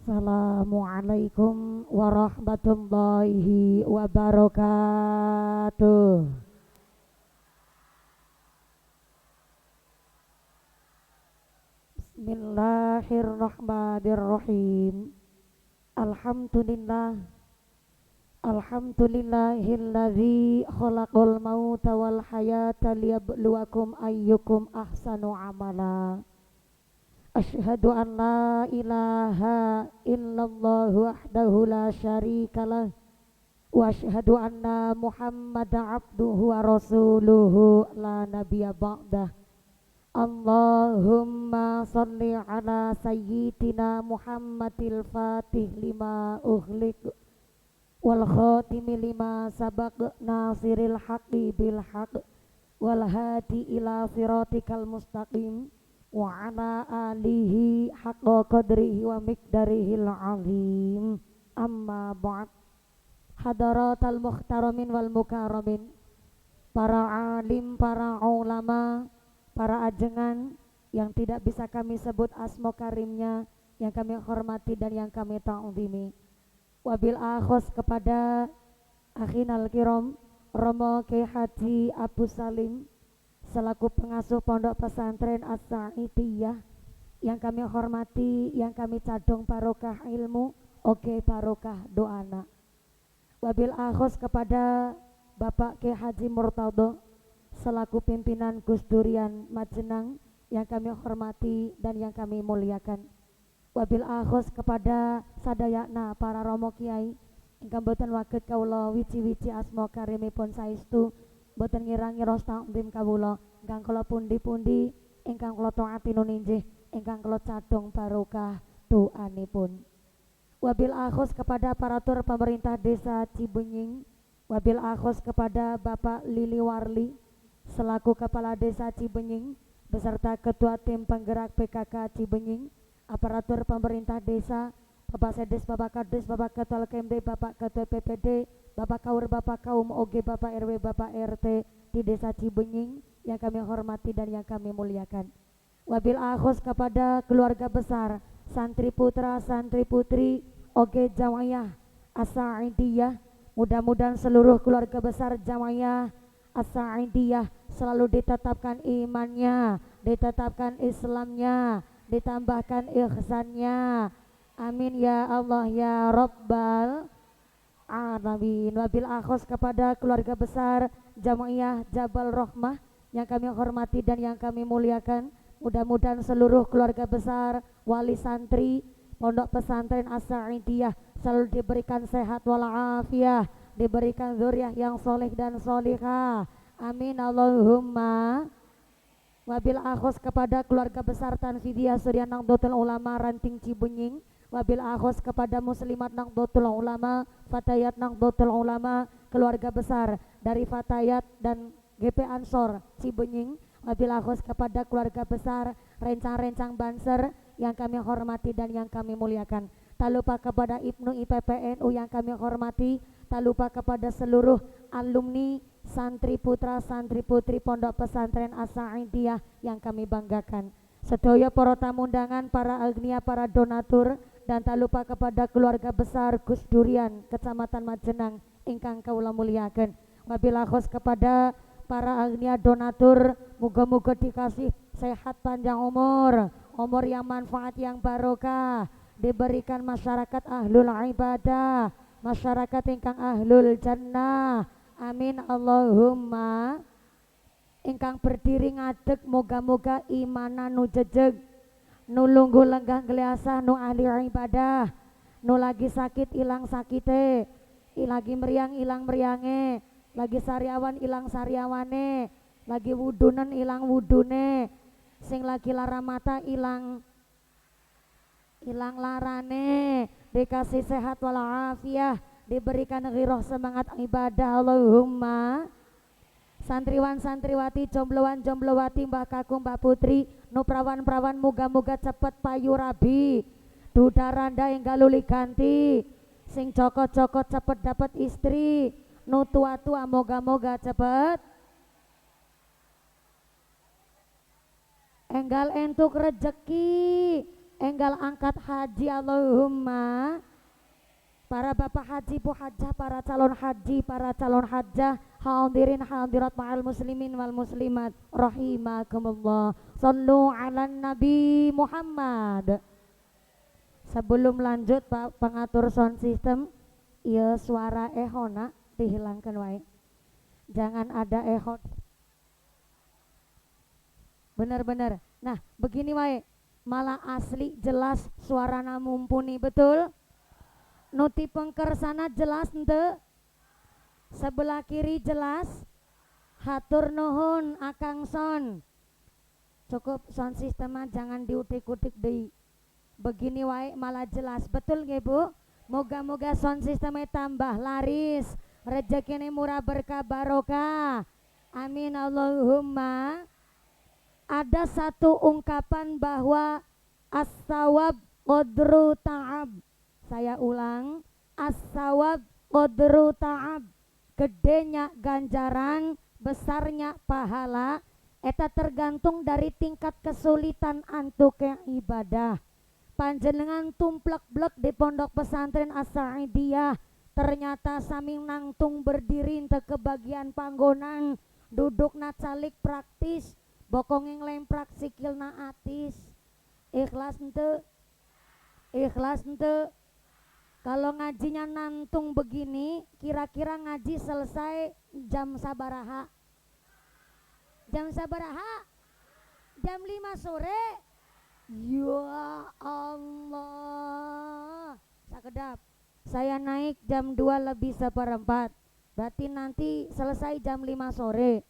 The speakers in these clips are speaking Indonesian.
Assalamualaikum warahmatullahi wabarakatuh. Bismillahirrahmanirrahim. Alhamdulillah. Alhamdulillahilladzi khalaqal mauta wal hayata liyabluwakum ayyukum ahsanu amala. Asyhadu an la ilaha illallah wahdahu la syarikalah wa asyhadu anna Muhammadan abduhu wa rasuluhu la nabiyya ba'dah. Allahumma salli ala sayyidina Muhammadil fatih lima ughliq wal khatimi lima sabaq nasiril haqqi bil haqq wal hadi ila siratikal mustaqim wa ala alihi haqqa qadrihi wa miqdarihil azim. Amma ba'd. Hadaratal muhtaramin wal mukaramin, para alim, para ulama, para ajengan yang tidak bisa kami sebut asma karimnya, yang kami hormati dan yang kami ta'zimi. Wabil akhos kepada akhinal kiram Romo Kyai Haji Abu Salim selaku pengasuh Pondok Pesantren As-Sa'idiyah, yang kami hormati, yang kami cadung barokah ilmu, oke barokah doana. Wabil akhos kepada Bapak Kyai Haji Murtado selaku pimpinan Gus Durian Majenang, yang kami hormati dan yang kami muliakan. Wabil akhos kepada sadayana para romo kiai ingkang boten waget kawula wiji-wiji asma karimipun saestu, boten ngirangi rasa ta'zim kawula ingkang kula pundi-pundi, ingkang kula taati nuninjih, ingkang kula cadung barokah doanipun. Wabil akhos kepada aparatur pemerintah desa Cibenying, wabil akhos kepada Bapak Lili Warli selaku kepala desa Cibenying beserta ketua tim penggerak PKK Cibenying, aparatur pemerintah desa, Bapak Sedes, Bapak Kades, Bapak Ketua KMD, Bapak Ketua PPD, Bapak Kaur, Bapak Kaum OG, Bapak RW, Bapak RT di desa Cibenying yang kami hormati dan yang kami muliakan. Wabil akhos kepada keluarga besar santri putra, santri putri OG Jawayah As-Sa'idiyah, mudah-mudahan seluruh keluarga besar Jawayah As-Sa'idiyah selalu ditetapkan imannya, ditetapkan Islamnya, ditambahkan ihsannya, amin ya Allah ya Rabbal alamin. Wabil akhos kepada keluarga besar Jamaiyah Jabal Rahmah yang kami hormati dan yang kami muliakan, mudah-mudahan seluruh keluarga besar wali santri Pondok Pesantren As-Sa'idiyah selalu diberikan sehat walafiat, diberikan zuriat yang soleh dan solihah, amin Allahumma. Wabil akhos kepada keluarga besar Tanfidiyah Surya Nahdlatul Ulama Ranting Cibenying, wabil akhos kepada Muslimat Nahdlatul Ulama, Fatayat Nahdlatul Ulama, keluarga besar dari Fatayat dan GP Ansor Cibenying, wabil akhos kepada keluarga besar Rencang-Rencang Banser yang kami hormati dan yang kami muliakan. Tak lupa kepada Ibnu IPPNU yang kami hormati, tak lupa kepada seluruh alumni, santri putra, santri putri Pondok Pesantren As-Sa'idiyah yang kami banggakan. Sedaya para tamu undangan, para agnia, para donatur, dan tak lupa kepada keluarga besar Gus Durian Kecamatan Majenang ingkang kaula muliakan. Wabil akhos kepada para agnia donatur, muga-muga dikasih sehat panjang umur, umur yang manfaat yang barokah, diberikan masyarakat ahlul ibadah, masyarakat ingkang ahlul jannah, amin Allahumma. Ingkang berdiri ngadeg moga-moga imana nu jejeg, nu lungguh lenggah geliasah, nu ahli ibadah, nu lagi sakit ilang sakite, lagi meriang ilang meriange, lagi sariawan ilang sariawane, lagi wudunen ilang wudune, sing lagi lara mata ilang larane, dikasih sehat walafiat, diberikan ghirah semangat ibadah Allahumma. Santriwan santriwati, jombloan jomblowati, mbah kakung mbah putri, nu prawan prawan muga-muga cepet payu rabi, duda randa yang galuli ganti, sing cokot-cokot cepet dapat istri, nu tua-tua moga-moga cepet enggal entuk rejeki, enggal angkat haji Allahumma. Para bapak haji bu hajah, para calon haji, para calon hajah, hadirin hadirat ma'al muslimin wal muslimat rahimakumullah. Sallu ala nabi Muhammad. Sebelum lanjut Pak pengatur sound system, ya suara ehona dihilangkan wae. Jangan ada eho. Bener-bener. Nah, begini wae. Malah asli jelas suarana mumpuni betul. Nuti pengkersana jelas ente. Sebelah kiri jelas. Hatur nuhun Akang Son. Cukup sound sistemnya jangan diutik-utik deui. Begini wae malah jelas betul nggih Bu. Moga-moga sound sistemnya tambah laris, rezekine murah berkah barokah. Amin Allahumma. Ada satu ungkapan bahwa as-sawab qadru ta'ab. Saya ulang, as-sawab qadru ta'ab. Gedenya ganjaran, besarnya pahala, eta tergantung dari tingkat kesulitan antuk yang ibadah. Panjenengan tumplek-blek di pondok pesantren As-Sa'idiyah, ternyata saming nangtung berdiri ente kebagian panggonan, duduk na calik praktis, bokongeng lemprak sikilna atis. Ikhlas ente? Ikhlas ente? Kalau ngajinya nantung begini, kira-kira ngaji selesai jam sabaraha? Jam sabaraha? Jam 5 sore? Ya Allah, sakedap. Saya naik jam 2 lebih seperempat. Berarti nanti selesai jam 5 sore.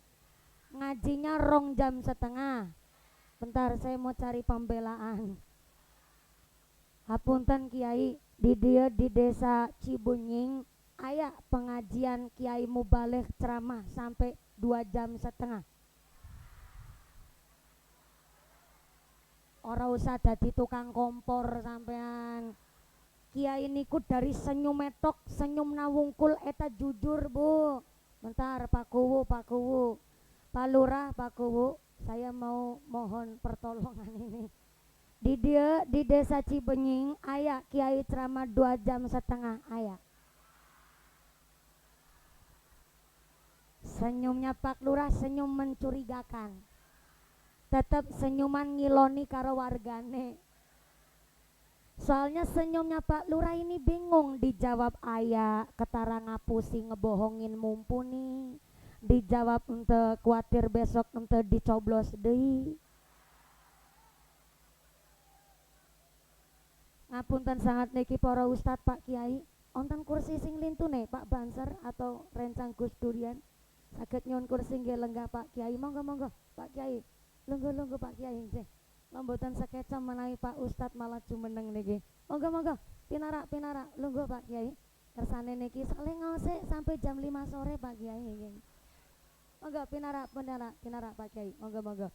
Ngajinya rong jam setengah. Bentar saya mau cari pembelaan. Hapunten Kiai, di dia di desa Cibunying aya pengajian Kiai Mubalek ceramah sampai 2 jam setengah. Ora usah dadi tukang kompor sampean. Kiai niku dari senyum metok, senyum nawungkul eta jujur Bu. Bentar Pak Kuwu, Pak Kuwu, Pak Lurah, Pak Kuwu, saya mau mohon pertolongan ini. Di dia di desa Cibenying aya Kiai ceramah 2 jam setengah aya. Senyumnya Pak Lurah senyum mencurigakan. Tetap senyuman ngiloni karo wargane. Soalnya senyumnya Pak Lurah ini bingung dijawab aya ketara ngapusi ngebohongin mumpuni. Dijawab ente kuatir besok ente dicoblos deui. Ngapunten sangat niki para ustad Pak Kiai, onten kursi sing lintune Pak Banser atau rencang Gus Durian. Saged nyuwun kursi nggih lenggah Pak Kiai, monggo-monggo Pak Kiai. Lungguh-lungguh Pak Kiai nggih. Lamboten sakeca menawi Pak Ustad malah jumeneng niki. Monggo-monggo pinarak lungguh Pak Kiai. Kersane niki saling ngose sampai jam 5 sore Pak Kiai nggih. Monggo pinarak Pak Kiai. Monggo-monggo.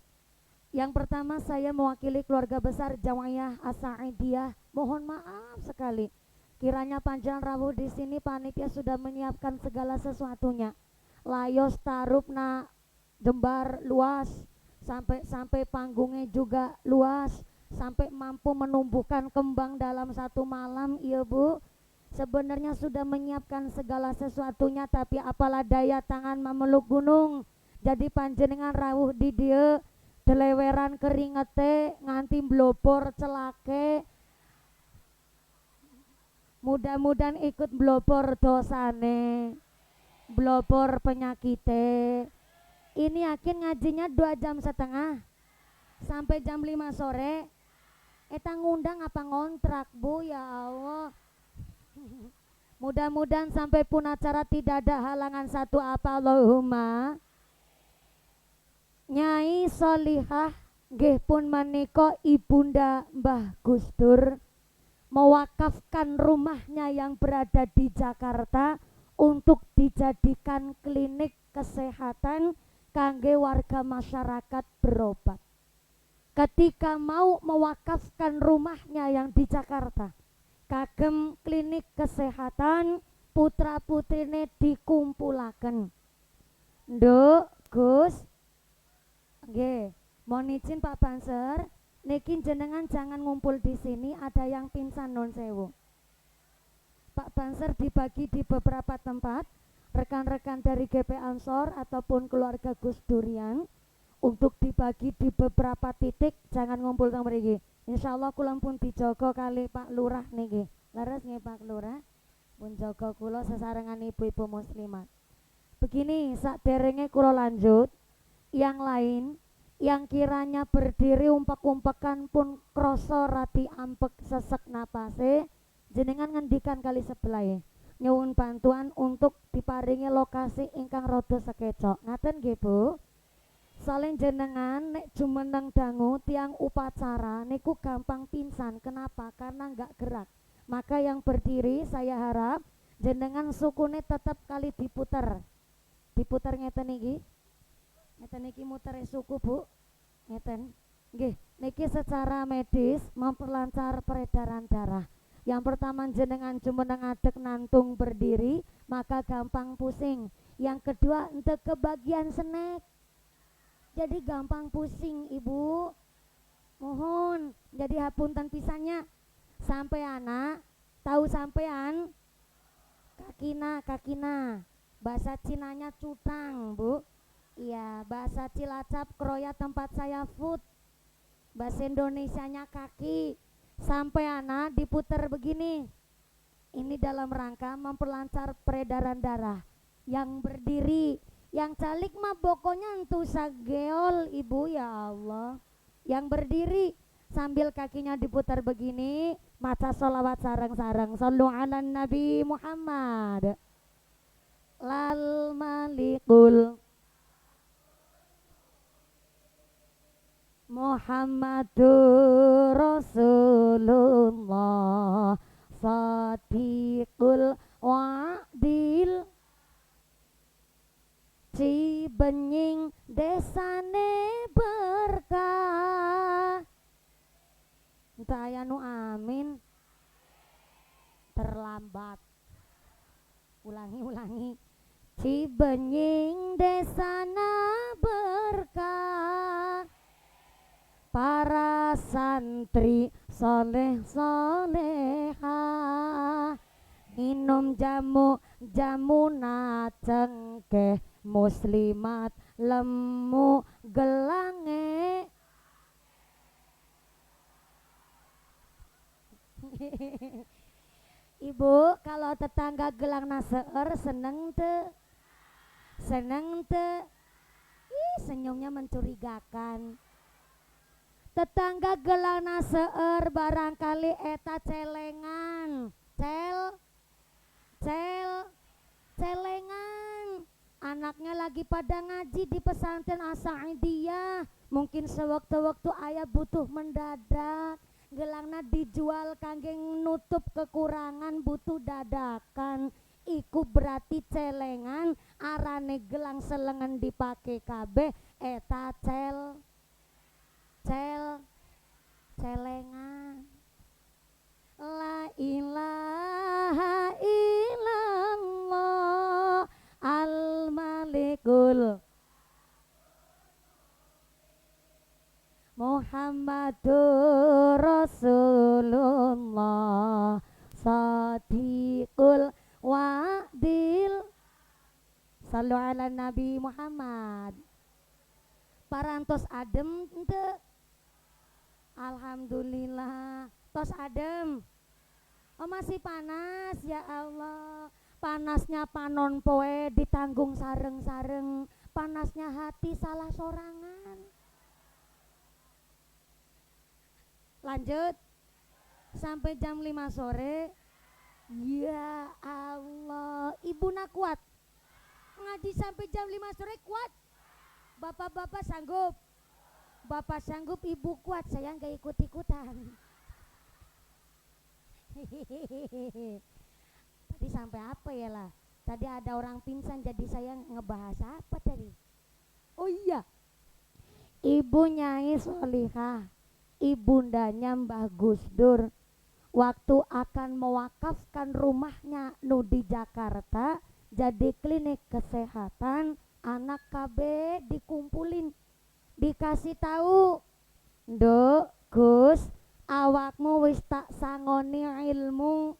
Yang pertama saya mewakili keluarga besar Jamaah As-Sa'idiyah. Mohon maaf sekali. Kiranya panjenengan rawuh di sini panitia sudah menyiapkan segala sesuatunya. Layos tarupna jembar luas, sampai panggungnya juga luas, sampai mampu menumbuhkan kembang dalam satu malam. Iya Bu, sebenarnya sudah menyiapkan segala sesuatunya, tapi apalah daya tangan memeluk gunung. Jadi panjenengan rawuh di dia deleweran keringete nganti blopor celake. Mudah-mudahan ikut blopor dosane, blopor penyakite. Ini yakin ngajinya 2 jam setengah sampai jam 5 sore. Eta ngundang apa ngontrak Bu, ya Allah. Mudah-mudahan sampai pun acara tidak ada halangan satu apa Allahumma. Nyai Solihah nggih pun menika ibunda Mbah Gusdur mewakafkan rumahnya yang berada di Jakarta untuk dijadikan klinik kesehatan kangge warga masyarakat berobat. Ketika mau mewakafkan rumahnya yang di Jakarta kagem klinik kesehatan, putra putrine dikumpulaken. Nduk Gus, nggih, mohon izin Pak Banser, Niki jenengan jangan ngumpul di sini, ada yang pingsan non sewu. Pak Banser dibagi di beberapa tempat, rekan-rekan dari GP Ansor ataupun keluarga Gus Durian untuk dibagi di beberapa titik, jangan ngumpul sama mriki. Insyaallah kula pun dijogo kali Pak Lurah niki. Leres nggih Pak Lurah? Pun jaga kula sesarengan ibu-ibu muslimat. Begini, sakderenge kula lanjut, yang lain yang kiranya berdiri umpek-umpekan pun kroso rati ampek sesek napase, jenengan ngendikan kali sebelah nyuwun bantuan untuk diparingi lokasi ingkang rada sekecok. Ngaten nggih Bu. Soalnya jenengan nek jumeneng dangu tiang upacara niku gampang pingsan. Kenapa? Karena nggak gerak. Maka yang berdiri saya harap jenengan sukune tetap kali diputer. Diputer ngeten iki. Ngeten iki mutere suku Bu. Ngeten. Nggih, niki secara medis memperlancar peredaran darah. Yang pertama jenengan jumeneng adek nantung berdiri, maka gampang pusing. Yang kedua entek kebagian snack. Jadi gampang pusing Ibu. Mohon jadi hapunten pisannya. Sampai anak tahu sampean kakina bahasa Cinanya cutang Bu. Iya, bahasa Cilacap kroya tempat saya food, bahasa Indonesianya kaki. Sampai anak diputar begini, ini dalam rangka memperlancar peredaran darah. Yang berdiri, yang calik mah pokoknya entu sageol Ibu, ya Allah. Yang berdiri sambil kakinya diputar begini, maca sholawat sareng-sareng. Shallu ala Nabi Muhammad. Lal malikul Muhammadur Rasulullah Sadiqul Wa'dil Cibenying desane berkah. Entah aya nu amin. Terlambat. Ulangi. Cibenying desana berkah. Para santri soleh soleha minum jamuna cengkeh muslimat lemu gelange. Ibu, kalau tetangga gelang naseer seneng te? Ih, senyumnya mencurigakan. Tetangga gelang naseer barangkali eta celengan. Celengan. Anaknya lagi pada ngaji di pesantren As-Sa'idiyah. Mungkin sewaktu-waktu ayah butuh mendadak. Gelangna dijual kangge nutup kekurangan butuh dadakan. Iku berarti celengan, arane gelang selengan dipake kabeh eta celengan. La ilaha illallah al-malikul Muhammadur Rasulullah Sadiqul Wa'dil. Sallu ala Nabi Muhammad. Parantos adem ente. Alhamdulillah. Tos adem. Oh masih panas ya Allah. Panasnya panon poe ditanggung sareng-sareng. Panasnya hati salah sorangan. Lanjut sampai jam 5 sore. Ya Allah, ibu nak kuat ngaji sampai jam 5 sore kuat? Bapak-bapak sanggup? Bapak sanggup, ibu kuat, saya nggak ikut-ikutan. Tadi sampai apa ya lah? Tadi ada orang pingsan jadi saya ngebahas apa tadi? Oh iya, ibu Nyai Solihah, ibundanya Mbah Gus Dur, waktu akan mewakafkan rumahnya nu di Jakarta jadi klinik kesehatan, anak KB dikumpulin, dikasih tahu, Nduk, Gus, awakmu wis tak sangoni ilmu,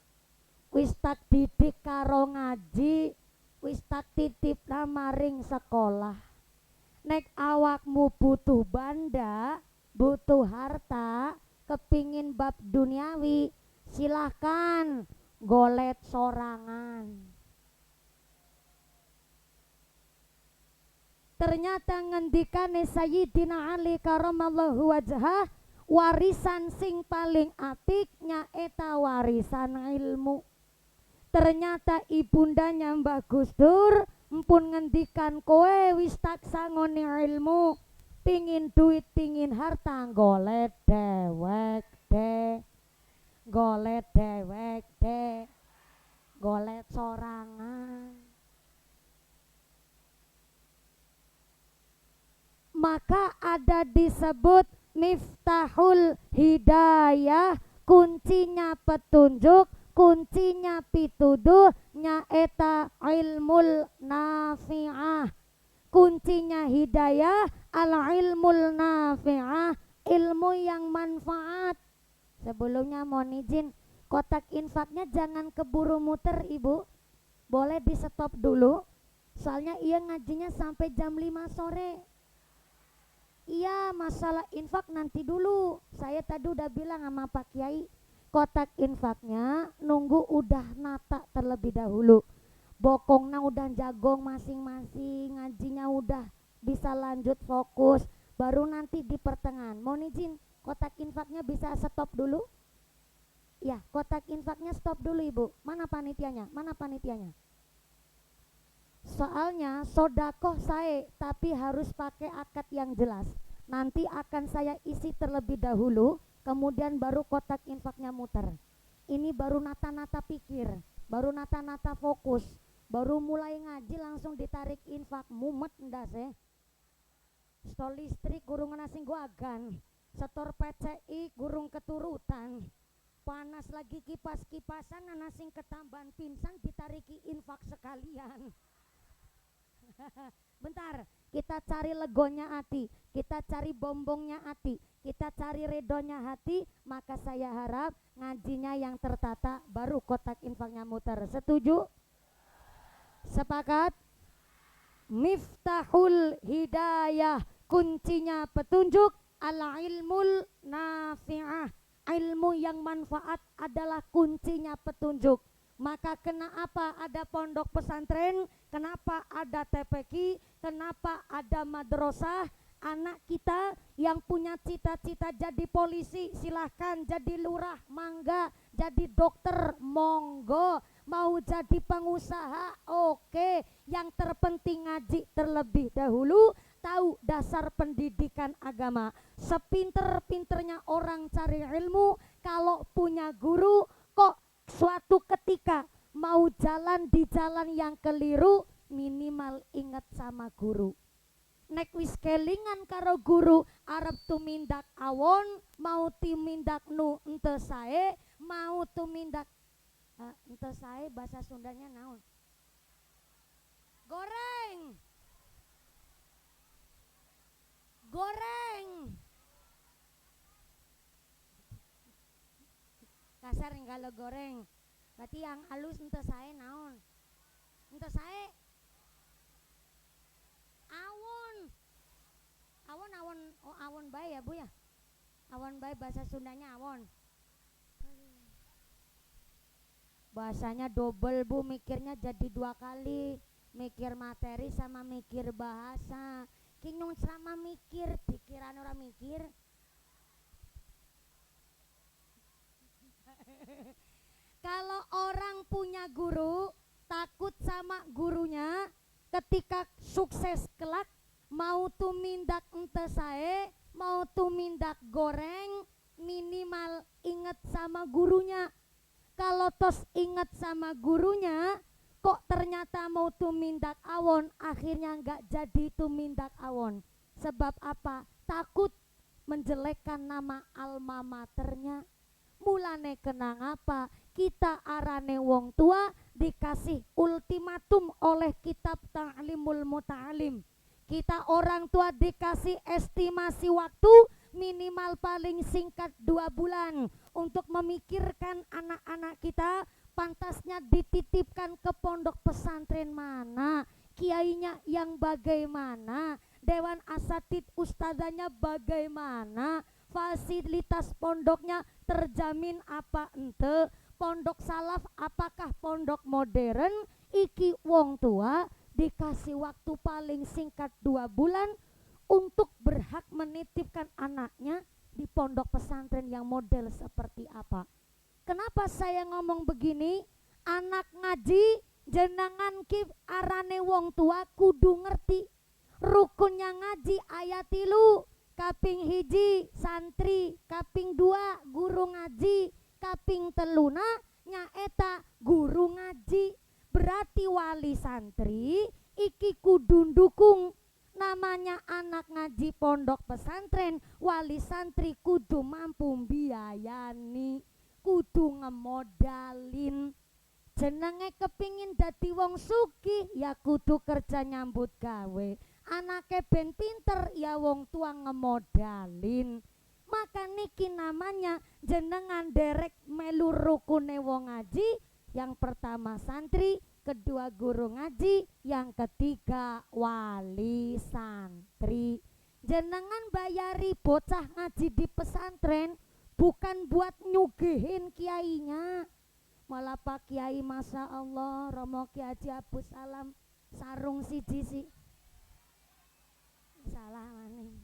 wis tak didik karo ngaji, wis tak titipna maring sekolah. Nek awakmu butuh banda, butuh harta, kepingin bab duniawi, silahkan golet sorangan. Ternyata ngendikane Sayyidina Ali karamallahu wajhah, warisan sing paling apik nyaeta warisan ilmu. Ternyata ibundanya Mbah Gus Dur mpun ngendikan, kowe wis tak sangoni ilmu, pingin duit pingin harta, golet dewek de, golet dewek de, golet sorangan. Maka ada disebut miftahul hidayah, kuncinya petunjuk, kuncinya pituduh nyaeta ilmul nafi'ah. Kuncinya hidayah al ilmul nafi'ah, ilmu yang manfaat. Sebelumnya mohon izin, kotak infaknya jangan keburu muter ibu, boleh di stop dulu, soalnya ia ngajinya sampai jam 5 sore. Iya, masalah infak nanti dulu. Saya tadi udah bilang sama Pak Kiai, kotak infaknya nunggu udah nata terlebih dahulu. Bokongnya udah jagong masing-masing, ngajinya udah bisa lanjut fokus, baru nanti di pertengahan. Mohon izin, kotak infaknya bisa stop dulu? Ya, kotak infaknya stop dulu ibu. Mana panitianya? Mana panitianya? Soalnya sodakoh saya, tapi harus pakai akad yang jelas. Nanti akan saya isi terlebih dahulu, kemudian baru kotak infaknya muter. Ini baru nata-nata pikir, baru nata-nata fokus, baru mulai ngaji langsung ditarik infak, mumet ndas Stol listrik gurung nasi guagan, setor PCI gurung keturutan, panas lagi kipas-kipasan, nasi ketambahan pingsan ditariki infak sekalian. Bentar, kita cari legonya hati, kita cari bombongnya hati, kita cari redonya hati, maka saya harap ngajinya yang tertata, baru kotak infaknya muter. Setuju? Sepakat? Miftahul hidayah, kuncinya petunjuk, al ilmul nafi'ah, ilmu yang manfaat adalah kuncinya petunjuk. Maka kenapa ada pondok pesantren, kenapa ada TPQ, kenapa ada madrasah? Anak kita yang punya cita-cita jadi polisi, silahkan. Jadi lurah, mangga. Jadi dokter, monggo. Mau jadi pengusaha, oke. Yang terpenting ngaji terlebih dahulu, tahu dasar pendidikan agama. Sepinter-pinternya orang cari ilmu, kalau punya guru, kok suatu ketika mau jalan di jalan yang keliru, minimal ingat sama guru. Nek wis kelingan karo guru, arep tumindak awon, mau tumindak nu ente sae, mau tumindak ente sae bahasa Sundanya naon? Goreng. Goreng. Kasar kalau goreng, berarti yang halus ente sae naon? Ente sae awon. Awon oh awon bae ya Bu ya. Awon bae bahasa Sundanya awon. Bahasanya double Bu, mikirnya jadi 2 kali. Mikir materi sama mikir bahasa. Kinung sama mikir, pikiran orang mikir. Kalau orang punya guru, takut sama gurunya, ketika sukses kelak, mau tumindak ente sae, mau tumindak goreng, minimal inget sama gurunya. Kalau tos inget sama gurunya, kok ternyata mau tumindak awon, akhirnya nggak jadi tumindak awon. Sebab apa? Takut menjelekkan nama alma maternya. Mulane kenang apa? Kita arane wong tua dikasih ultimatum oleh kitab Ta'limul Muta'alim. Kita orang tua dikasih estimasi waktu minimal paling singkat 2 bulan untuk memikirkan anak-anak kita pantasnya dititipkan ke pondok pesantren mana, kiainya yang bagaimana, dewan asatid ustazanya bagaimana, fasilitas pondoknya terjamin apa ente, pondok salaf apakah pondok modern. Iki wong tua dikasih waktu paling singkat 2 bulan untuk berhak menitipkan anaknya di pondok pesantren yang model seperti apa. Kenapa saya ngomong begini? Anak ngaji jenengan ki arane wong tua kudu ngerti rukunnya ngaji ayat 3, kaping 1 santri, kaping 2 guru ngaji, kaping 3 nyaeta guru ngaji. Berarti wali santri iki kudu dukung, namanya anak ngaji pondok pesantren, wali santri kudu mampu biayani, kudu ngemodalin. Jenenge kepingin dadi wong sugih ya kudu kerja nyambut gawe, anake ben pinter ya wong tua ngemodalin. Maka niki namanya jenengan derek melu rukune wong ngaji. Yang pertama santri, kedua guru ngaji, yang ketiga wali santri. Jenengan bayari bocah ngaji di pesantren bukan buat nyugihin kiainya. Malah Pak Kiai Masya Allah Romo Ki Haji Abdus Salam sarung siji si salah maning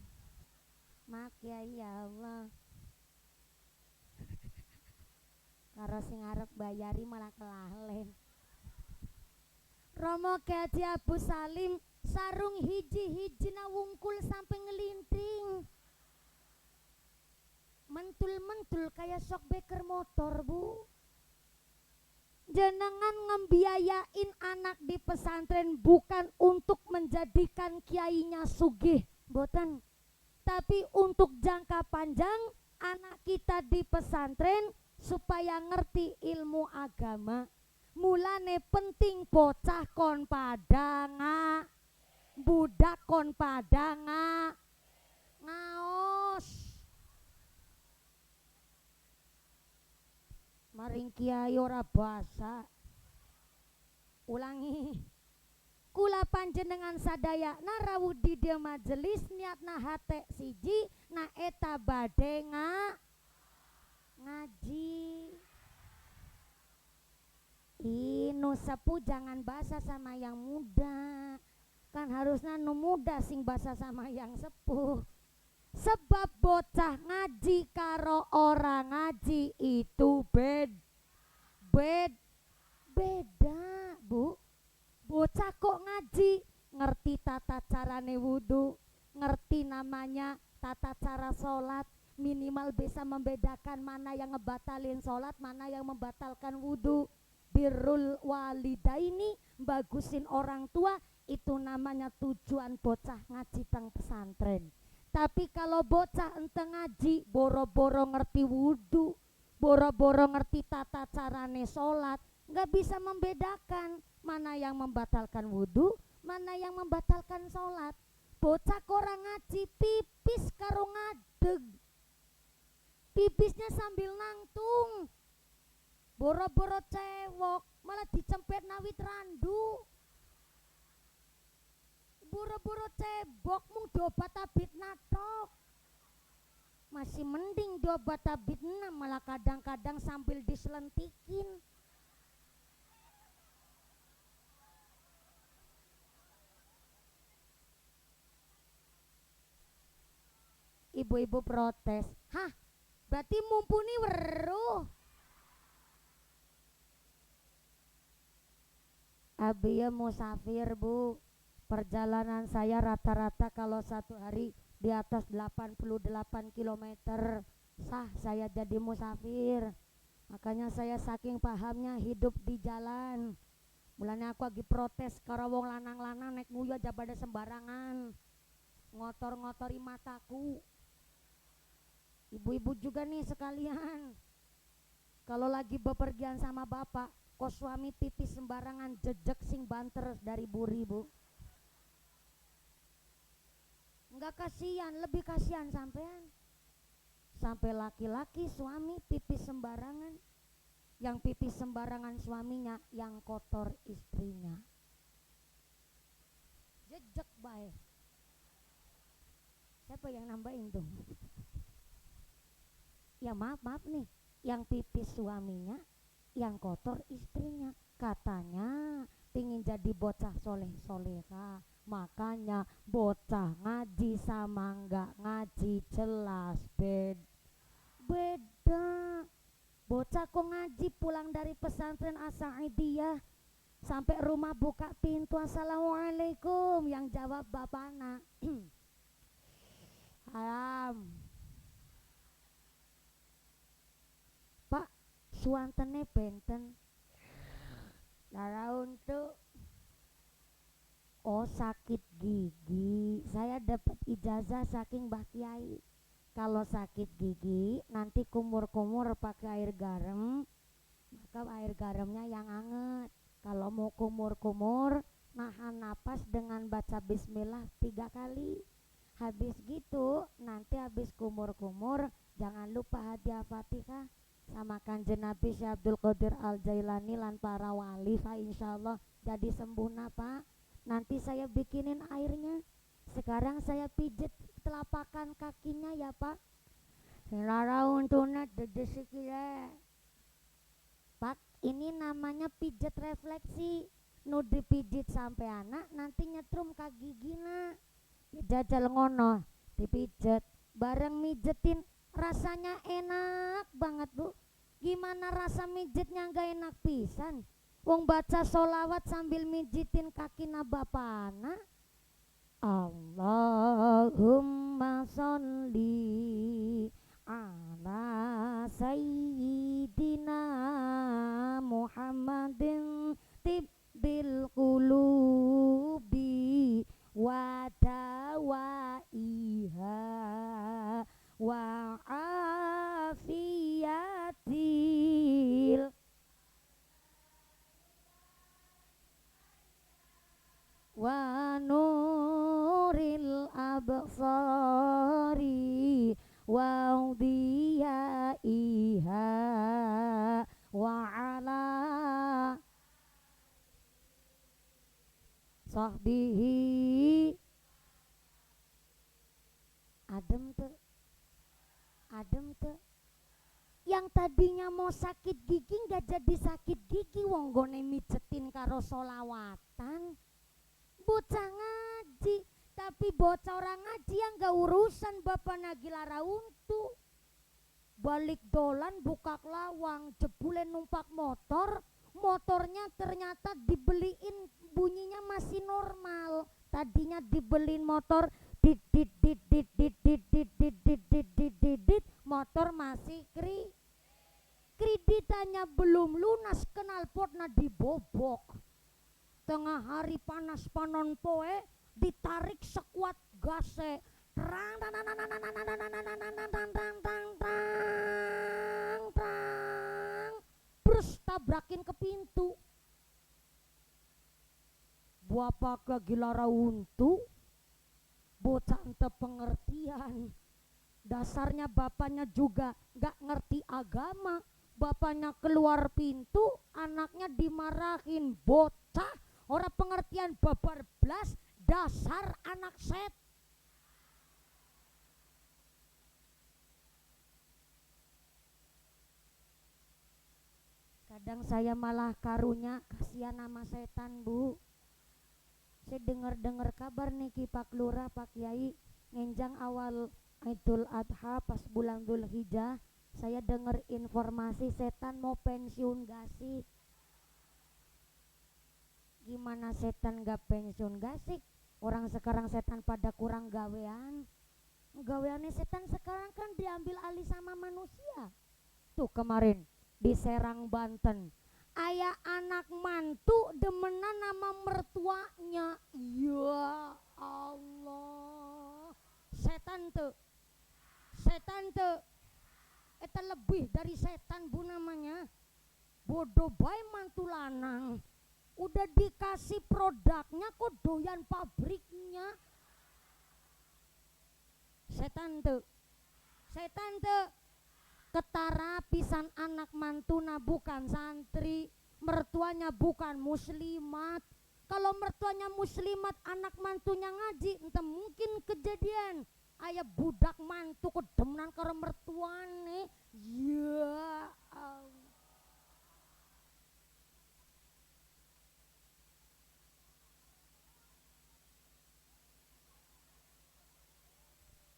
mak Kiai ya Allah karo sing arep bayari malah kelalen. Romo Ki Haji Abdus Salim sarung hiji-hijina wungkul sampai ngelinting, mentul-mentul kayak shock breaker motor bu. Jenengan ngembiayain anak di pesantren bukan untuk menjadikan kiainya sugih, boten, tapi untuk jangka panjang anak kita di pesantren supaya ngerti ilmu agama. Mulane penting bocah kon padanga, budak kon padanga ngaos. Maring kiai ora basa. Ulangi. Kula panjenengan sadaya narawuh di dia majelis niatna hate siji na eta bade ngaji. Inu sepuh jangan basa sama yang muda. Kan harusnya nu muda sing basa sama yang sepuh. Sebab bocah ngaji karo orang ngaji itu beda bu. Bocah kok ngaji ngerti tata carane wudu, ngerti namanya tata cara sholat, minimal bisa membedakan mana yang ngebatalin sholat, mana yang membatalkan wudu. Birrul walidaini, bagusin orang tua, itu namanya tujuan bocah ngaji teng pesantren. Tapi kalau bocah ente ngaji boro-boro ngerti wudu, boro-boro ngerti tata carane sholat, nggak bisa membedakan mana yang membatalkan wudu, mana yang membatalkan sholat. Bocah korang ngaji pipis karo ngadeg, pipisnya sambil nangtung, boro-boro cewok malah dicempet nawit randu. Buru-buru cebok mung dobat tabit natok. Masih mending dobat tabit malah kadang-kadang sambil diselentikin. Ibu-ibu protes. Hah, berarti mumpuni weruh. Abi ya musafir bu. Perjalanan saya rata-rata kalau satu hari di atas 88 km sah saya jadi musafir. Makanya saya saking pahamnya hidup di jalan. Mulanya aku lagi protes karo wong lanang-lanang naik nguyu aja pada sembarangan, ngotor-ngotori mataku. Ibu-ibu juga nih sekalian, kalau lagi bepergian sama bapak kok suami pipis sembarangan jejak sing banter dari buri bu. Enggak kasihan, lebih kasihan sampean. sampai laki-laki suami pipis sembarangan, yang pipis sembarangan suaminya, yang kotor istrinya. Jejak baik. Siapa yang nambahin tuh? Ya maaf nih, yang pipis suaminya, yang kotor istrinya. Katanya pingin jadi bocah soleh-soleha, makanya bocah ngaji sama enggak ngaji jelas beda. Bocah kok ngaji pulang dari pesantren As-Sa'idiyah sampai rumah buka pintu, assalamualaikum, yang jawab bapakna alam Pak suantene benten lara untuk oh sakit gigi. Saya dapat ijazah saking Mbah Kiai, kalau sakit gigi nanti kumur-kumur pakai air garam, maka air garamnya yang anget. Kalau mau kumur-kumur nahan napas dengan baca bismillah 3 kali. Habis gitu nanti habis kumur-kumur jangan lupa hadiah Fatihah sama Kanjeng Nabi Syekh Abdul Qadir Al Jailani lan para wali, fa insyaallah jadi sembuh Pak. Nanti saya bikinin airnya. Sekarang saya pijet telapakan kakinya ya Pak. Lara untuna dedesikile. Pak, ini namanya pijet refleksi. Nu dipijit sampai anak nanti nyetrum ka gigina. Jajal ngono, dipijet bareng mijetin rasanya enak banget Bu. Gimana rasa mijetnya gak enak pisan? Wong baca sholawat sambil mijitin kakina bapana. Allahumma sholli ala sayyidina Muhammadin tibbil qulubi wa dawaiha wa afiyatil wa nuril absari wa udiyaiha wa ala sahbihi. Adem tuh yang tadinya mau sakit gigi nggak jadi sakit gigi, wong gone mijetin karo solawatan. Bocah ngaji, tapi bocah orang ngaji yang gak urusan bapak nagilara untuk balik dolan buka lawang jebulen numpak motornya ternyata dibeliin bunyinya masih normal. Tadinya dibeliin motor dit motor masih kreditannya belum lunas, knalpotnya dibobok. Tengah hari panas panon poe ditarik sekuat gase terang terus tabrakin ke pintu. Buapa kegilara untu bocah ente pengertian. Dasarnya bapaknya juga gak ngerti agama. Bapaknya keluar pintu, anaknya dimarahin. Bocah orang pengertian babar blas, dasar anak set. Kadang saya malah karunya kasihan nama setan Bu. Saya dengar kabar nih Ki Pak Lurah Pak Kiai ngenjang awal Idul Adha pas bulan Dzulhijjah, saya dengar informasi setan mau pensiun gak sih? Gimana setan gak pensiun gak sih? Orang sekarang setan pada kurang gawean. Gaweannya setan sekarang kan diambil alih sama manusia. Tuh kemarin di Serang Banten, ayah anak mantu demenan nama mertuanya. Ya Allah, setan tuh eta lebih dari setan Bu namanya. Bodoh bae mantu lanang, udah dikasih produknya kok doyan pabriknya. Setan Setan teu ketara pisan anak mantuna bukan santri, mertuanya bukan muslimat. Kalau mertuanya muslimat, anak mantunya ngaji, ente mungkin kejadian aya budak mantu kedemenan karo mertuane. Ya Allah.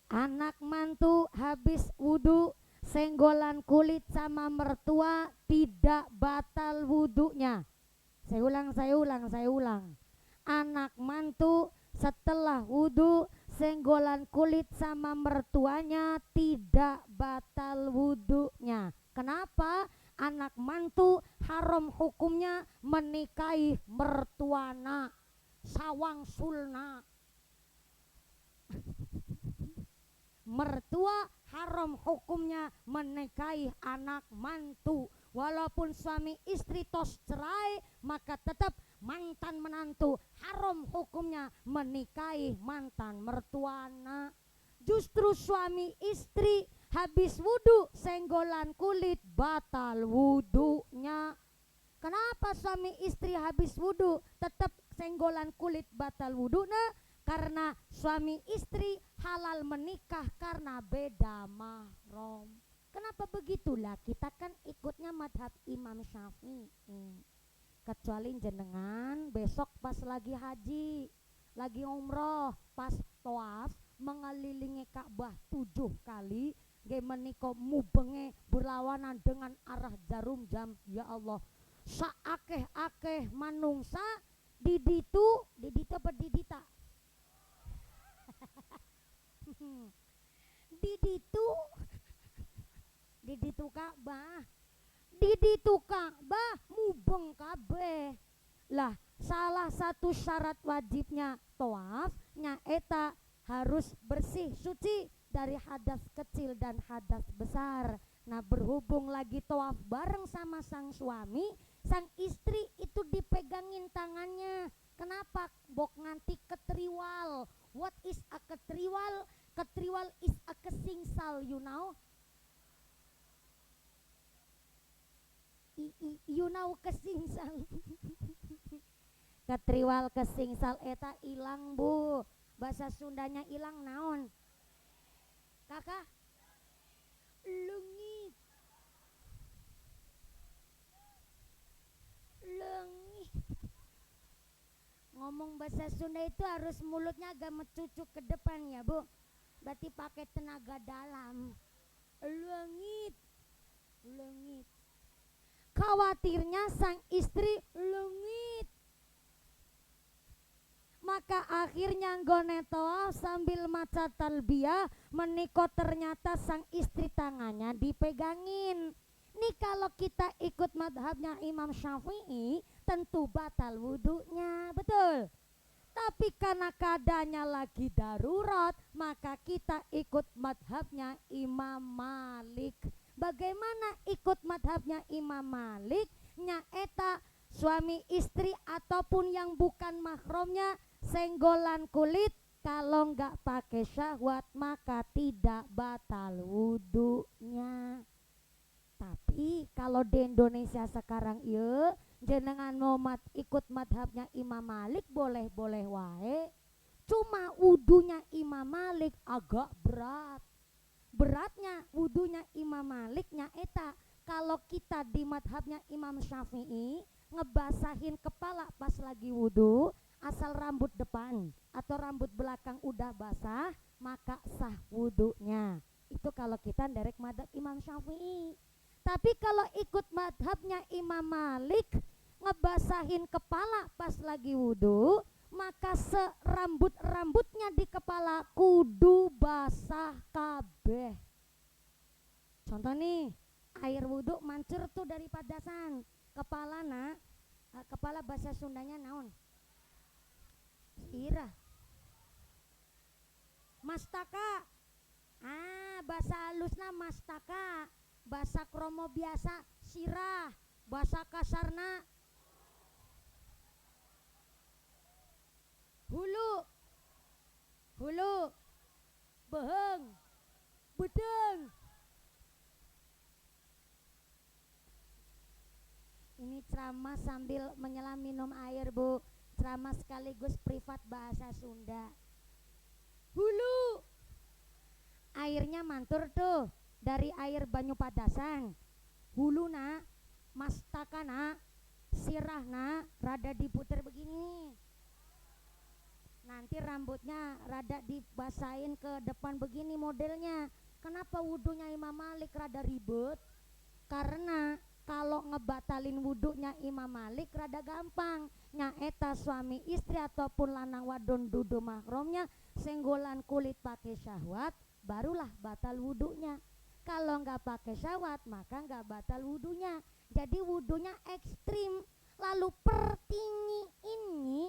Anak mantu habis wudhu senggolan kulit sama mertua tidak batal wudhunya. Saya ulang. Anak mantu setelah wudhu senggolan kulit sama mertuanya tidak batal wudhunya. Kenapa? Anak mantu haram hukumnya menikahi mertuana, sawang sulna. Mertua haram hukumnya menikahi anak mantu. Walaupun suami istri tos cerai, maka tetap mantan menantu haram hukumnya menikahi mantan mertuana. Justru suami istri habis wudhu senggolan kulit batal wudhunya. Kenapa suami istri habis wudhu tetap senggolan kulit batal wudhunya? Karena suami istri halal menikah karena beda mahram. Kenapa begitulah? Kita kan ikutnya madhab Imam Syafi'i. Kecuali jenengan besok pas lagi haji, lagi umroh, pas tawaf mengelilingi Ka'bah 7 kali, ge menika mubenge berlawanan dengan arah jarum jam. Ya Allah, saakeh-akeh manungsa diditu apa didita? Diditu Ka'bah mubeng kabeh. Lah salah satu syarat wajibnya tawaf nyaeta harus bersih suci dari hadas kecil dan hadas besar. Nah berhubung lagi tawaf bareng sama sang suami, sang istri itu dipegangin tangannya. Kenapa? Bok nganti ketriwal. What is a ketriwal? Ketriwal is a kesingsal, you know? You know kesingsal. Ketriwal kesingsal eta ilang bu. Bahasa Sundanya ilang naon? Kakak? Lengit. Lengit. Ngomong bahasa Sunda itu harus mulutnya agak mencucuk ke depan ya bu. Berarti pakai tenaga dalam. Lengit. Lengit. Khawatirnya sang istri lengit. Maka akhirnya nggone tawaf sambil maca talbiyah, menika ternyata sang istri tangannya dipegangin. Nih kalau kita ikut madhabnya Imam Syafi'i tentu batal wudhunya, betul. Tapi karena keadaannya lagi darurat, maka kita ikut madhabnya Imam Malik. Bagaimana ikut madhabnya Imam Malik? Nyaeta suami istri ataupun yang bukan mahramnya senggolan kulit kalau nggak pakai syahwat maka tidak batal wudhunya. Tapi kalau di Indonesia sekarang ya jenengan mau ikut madhabnya Imam Malik boleh-boleh wae. Cuma wudhunya Imam Malik agak berat. Beratnya wudhunya Imam Malik nyaeta kalau kita di madhabnya Imam Syafi'i ngebasahin kepala pas lagi wudhu, asal rambut depan atau rambut belakang udah basah maka sah wudhunya. Itu kalau kita nderek madhab Imam Syafi'i. Tapi kalau ikut madhabnya Imam Malik ngebasahin kepala pas lagi wudhu, maka serambut-rambutnya di kepala kudu basah kabeh. Contoh nih, air wudhu mancur tuh dari padasan kepala kepala bahasa Sundanya naon? Sirah. Mastaka. Bahasa halusna mastaka. Bahasa kromo biasa sirah. Bahasa kasarna hulu. Beheng. Bedeng. ceramah sambil menyelam minum air, Bu. Ceramah sekaligus privat bahasa Sunda. Hulu. Airnya mantur tuh dari air Banyu Padasan. Huluna, mastakana, sirahna rada diputer begini. Nanti rambutnya rada dibasahin ke depan begini modelnya. Kenapa wudunya Imam Malik rada ribet? Karena kalau ngebatalin wudunya Imam Malik rada gampang. Nyaeta suami istri ataupun lanang wadon dudu mahromnya senggolan kulit pakai syahwat, barulah batal wudunya. Kalau nggak pakai syahwat maka nggak batal wudunya. Jadi wudunya ekstrim. Lalu pertinggi ini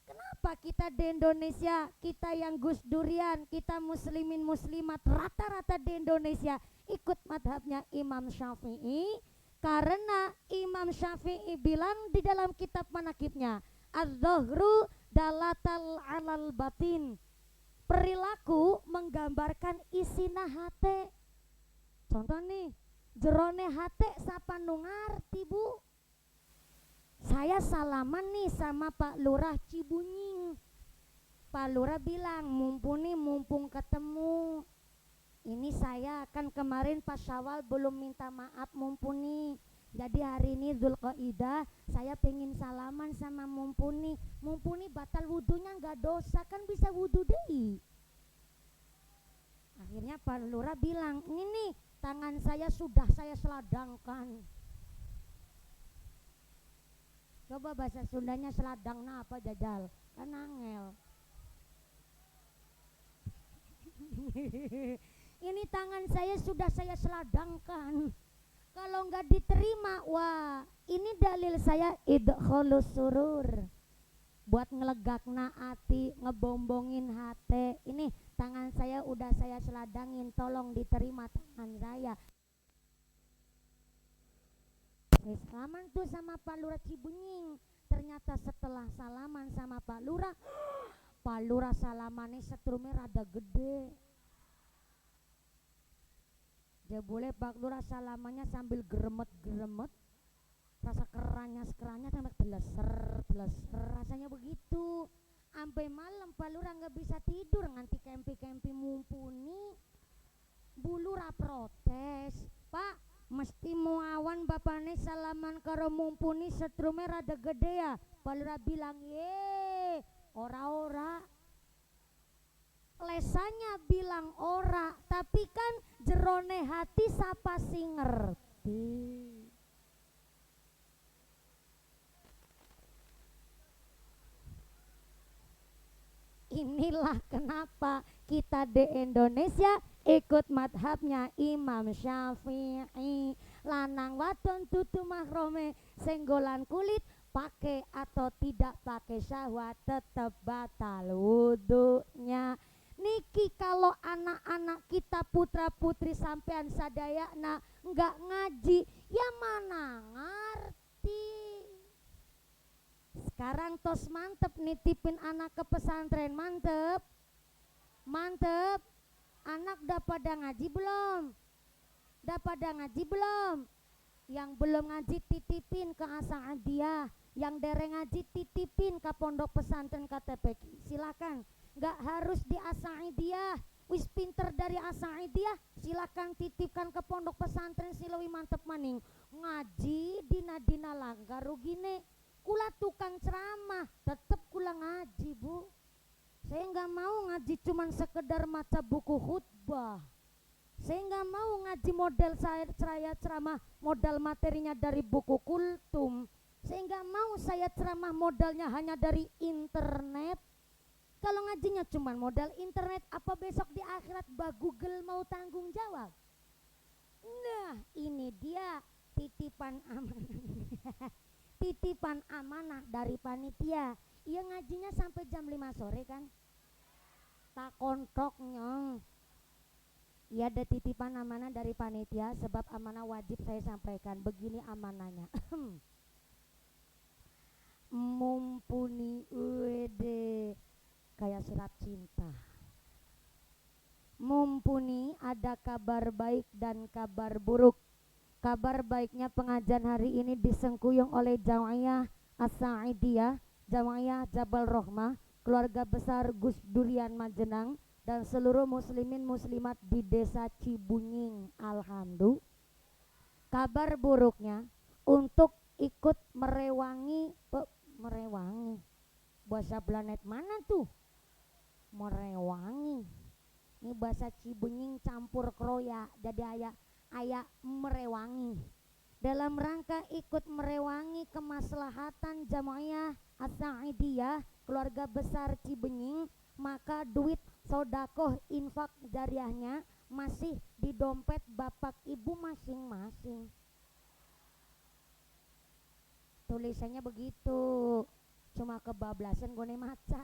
kenapa kita di Indonesia, kita yang Gus Durian, kita muslimin muslimat rata-rata di Indonesia ikut madhabnya Imam Syafi'i? Karena Imam Syafi'i bilang di dalam kitab manakibnya, az-zahru dalatal alal batin, perilaku menggambarkan isina hate. Contoh nih, jerone hate sapa nu ngarti, Bu? Saya salaman nih sama Pak Lurah Cibunying. Pak Lurah bilang, mumpung ketemu. Ini saya kan kemarin pas Syawal belum minta maaf mumpuni. Jadi hari ini Dzulqaidah saya pengen salaman sama mumpuni. Mumpuni batal wudunya nggak dosa, kan bisa wudu deh. Akhirnya Pak Lurah bilang, ini nih tangan saya sudah saya seladangkan. Coba bahasa Sundanya seladang na apa jajal? Kan angel. Ini tangan saya sudah saya seladangkan. Kalau nggak diterima, wah ini dalil saya idkhalus surur. Buat ngelegakna hati, ngebombongin hati. Ini tangan saya udah saya seladangin, tolong diterima tangan saya. Salaman tuh sama Pak Lurah Cibunying. Ternyata setelah salaman sama Pak Lurah salamannya setrumnya rada gede. Dia boleh Pak Lurah salamannya sambil geremet-geremet, rasa kerannya sampai beleser, rasanya begitu. Sampai malam Pak Lurah nggak bisa tidur, nganti kempi mumpuni. Bu Lurah protes, Pak mesti muawan bapane salaman karo mumpuni setrume rada gede ya. Pak Lurah bilang, ye ora lesanya bilang ora, tapi kan jerone hati sapa sing ngerti. Inilah kenapa kita di Indonesia ikut madhabnya Imam Syafi'i. Lanang wadon tutu mahrome senggolan kulit pakai atau tidak pakai syahwat tetap batal wudunya. Niki kalau anak-anak kita putra putri sampean sadayana nggak ngaji, ya mana ngerti. Sekarang tos mantep nitipin anak ke pesantren, mantep. Anak udah pada ngaji belum? Yang belum ngaji titipin ke Asa'adiyah, yang dereng ngaji titipin ke pondok pesantren KTP. Silakan, nggak harus di Asa'adiyah. Wis pinter dari Asa'adiyah, silakan titipkan ke pondok pesantren Silawi mantep maning. Ngaji dina langgar rugine. Kula tukang ceramah, tetep kula ngaji, Bu. Saya nggak mau ngaji cuman sekedar maca buku khutbah. Saya nggak mau ngaji model saya ceramah modal materinya dari buku kultum. Saya nggak mau saya ceramah modalnya hanya dari internet. Kalau ngajinya cuman modal internet, apa besok di akhirat Mbak Google mau tanggung jawab? Nah, ini dia titipan amanah. Titipan amanah dari panitia. Iya ngajinya sampai jam 5 sore kan? Tak kontoknya. Iya ada titipan amanah dari panitia, sebab amanah wajib saya sampaikan. Begini amanahnya. Mumpuni uede kayak surat cinta. Mumpuni ada kabar baik dan kabar buruk. Kabar baiknya pengajian hari ini disengkuyung oleh Jamaah As-Sa'idiyah, Jamaah Jabal Rohmah, keluarga besar Gus Durian Majenang, dan seluruh muslimin muslimat di desa Cibunying. Alhamdulillah. Kabar buruknya untuk ikut merewangi bahasa planet mana tuh? Merewangi. Ini bahasa Cibunying campur kroya, jadi aya merewangi. Dalam rangka ikut merewangi kemaslahatan Jamaah As-Sa'idiyah keluarga besar Cibenying, maka duit sodakoh infak jariahnya masih di dompet bapak ibu masing-masing. Tulisannya begitu, cuma kebablasan gue maca.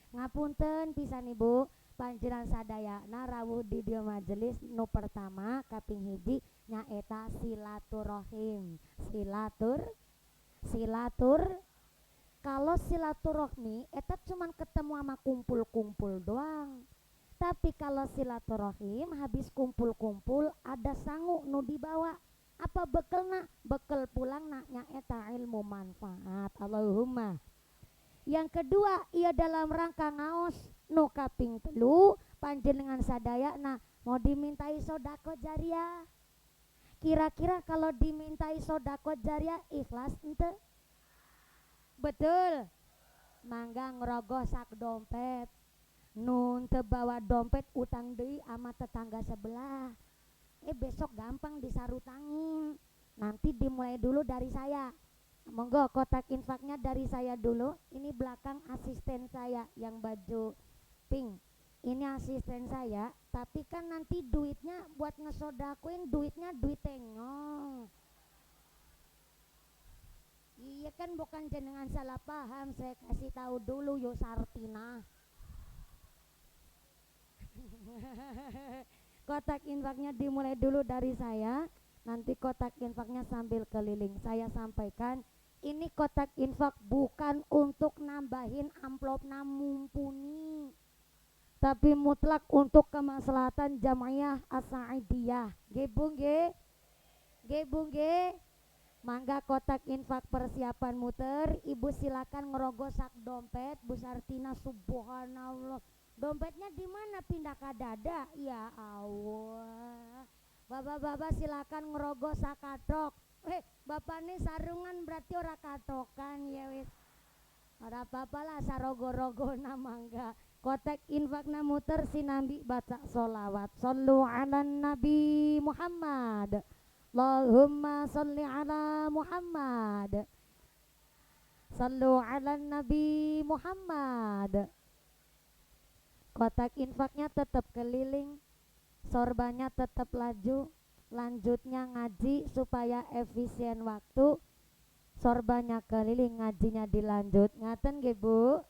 Ngapunten pisan ibu, panjenengan sadayana rawuh di dieu majelis nu pertama kaping hiji nyaeta silaturahim. Silatur kalau silaturahmi eta cuman ketemu sama kumpul-kumpul doang. Tapi kalau silaturahim habis kumpul-kumpul ada sangu nu dibawa. Apa bekelna? Bekel pulangna nyaeta ilmu manfaat. Allahumma. Yang kedua, ia dalam rangka ngaos nu kaping telu panjenengan sadayana mau dimintai sodako jariah. Kira-kira kalau dimintai sodako jariah ikhlas ente? Betul. Mangga ngerogoh sak dompet. Nun teu bawa dompet utang deui ama tetangga sebelah. Besok gampang disarutangin. Nanti dimulai dulu dari saya. Monggo kotak infaknya dari saya dulu. Ini belakang asisten saya yang baju pink. Ini asisten saya, tapi kan nanti duitnya buat ngesodakuin duitnya duit tengong. Iya kan bukan jenengan salah paham, saya kasih tahu dulu yo Sartina. Kotak infaknya dimulai dulu dari saya. Nanti kotak infaknya sambil keliling. Saya sampaikan, ini kotak infak bukan untuk nambahin amplop mumpuni, tapi mutlak untuk kemaslahatan Jamaah As-Sa'idiyah. Gebung ge. Mangga kotak infak persiapan muter. Ibu silakan ngerogoh sak dompet. Bu Sartina subhanallah. Dompetnya di mana pindah ke dada? Ya Allah. Bapak-bapak silakan ngerogoh sakatok. Bapak nih sarungan berarti ora katokan ya wis. Ora apa-apa lah sarogo-rogo mangga. Kotak infakna muter sinambi baca sholawat. Sallu ala Nabi Muhammad. Allahumma salli ala Muhammad. Sallu ala Nabi Muhammad. Kotak infaknya tetap keliling, sorbannya tetap laju, lanjutnya ngaji supaya efisien waktu. Sorbannya keliling, ngajinya dilanjut. Ngaten nggih Bu?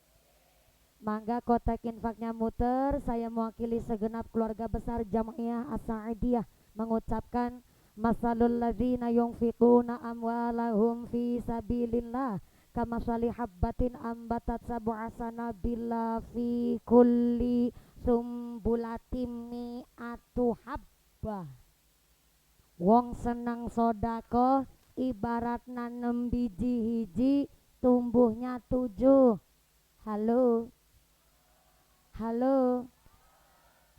Mangga kotak infaknya muter. Saya mewakili segenap keluarga besar Jamaah As-Sa'idiyah mengucapkan masalul ladzina yunfiquna amwalahum fi sabilillah kamasali habbatin ambatat sab'a sanabila fi kulli sumbulatim mi'atu habbah. Wong senang sodako ibarat nanem biji hiji tumbuhnya 7. Halo.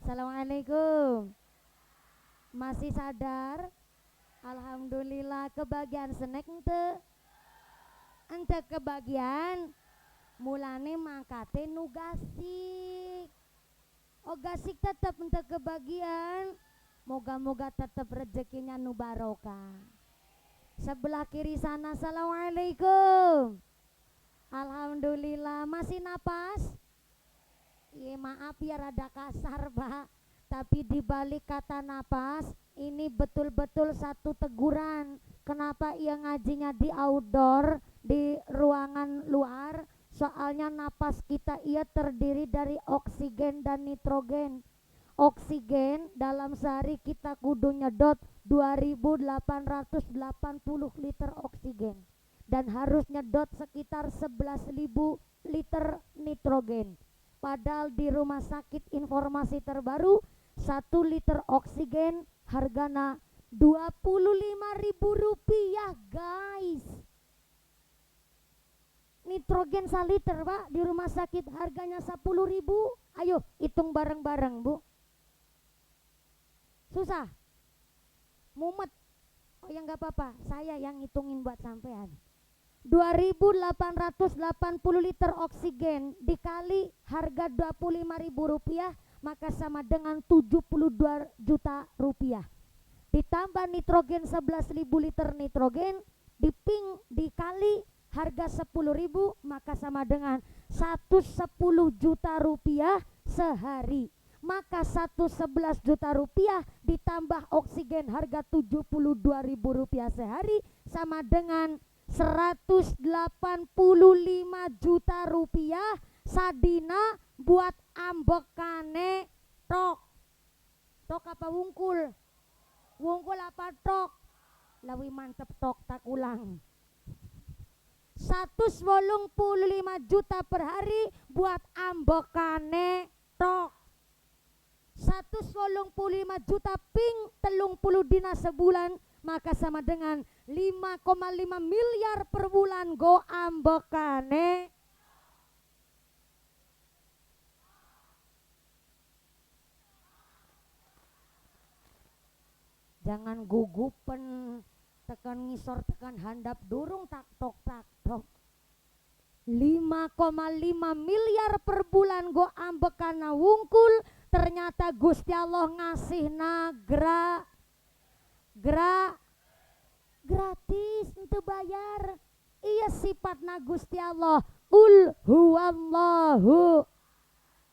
Assalamualaikum. Masih sadar? Alhamdulillah. Kebagian snack ente kebagian mulane mangkate nu gasik. Oh gasik tetep ente kebagian. Moga-moga tetep rezekinya nu barokah. Sebelah kiri sana. Assalamualaikum. Alhamdulillah. Masih napas? Iya maaf ya rada kasar Pak, tapi dibalik kata napas ini betul-betul satu teguran. Kenapa ia ngajinya di outdoor, di ruangan luar? Soalnya napas kita ia terdiri dari oksigen dan nitrogen. Oksigen dalam sehari kita kudu nyedot 2880 liter oksigen dan harus nyedot sekitar 11.000 liter nitrogen. Padahal di rumah sakit informasi terbaru 1 liter oksigen hargana Rp25.000 guys. Nitrogen saliter Pak di rumah sakit harganya 10.000. Ayo hitung bareng-bareng Bu. Susah? Mumet? Oh ya nggak apa-apa, saya yang ngitungin buat sampean. 2.880 liter oksigen dikali harga Rp25.000 maka sama dengan 72 juta rupiah. Ditambah nitrogen 11.000 liter nitrogen dikali harga 10.000 maka sama dengan 110 juta rupiah sehari. Maka 111 juta rupiah ditambah oksigen harga Rp72.000 sehari sama dengan 185 juta rupiah sadina buat ambekane tok. Tok apa wungkul? Wungkul apa tok? Lawi mantep tok tak ulang. 185 juta per hari buat ambekane tok. 185 juta ping 30 dina sebulan maka sama dengan 5,5 miliar per bulan go ambekane. Jangan gugupen, tekan ngisor, tekan handap durung tak tok. 5,5 miliar per bulan go ambekana wungkul. Ternyata Gusti Allah ngasih gratis ente bayar. Iya sifatna Gusti Allah. Qul huwallahu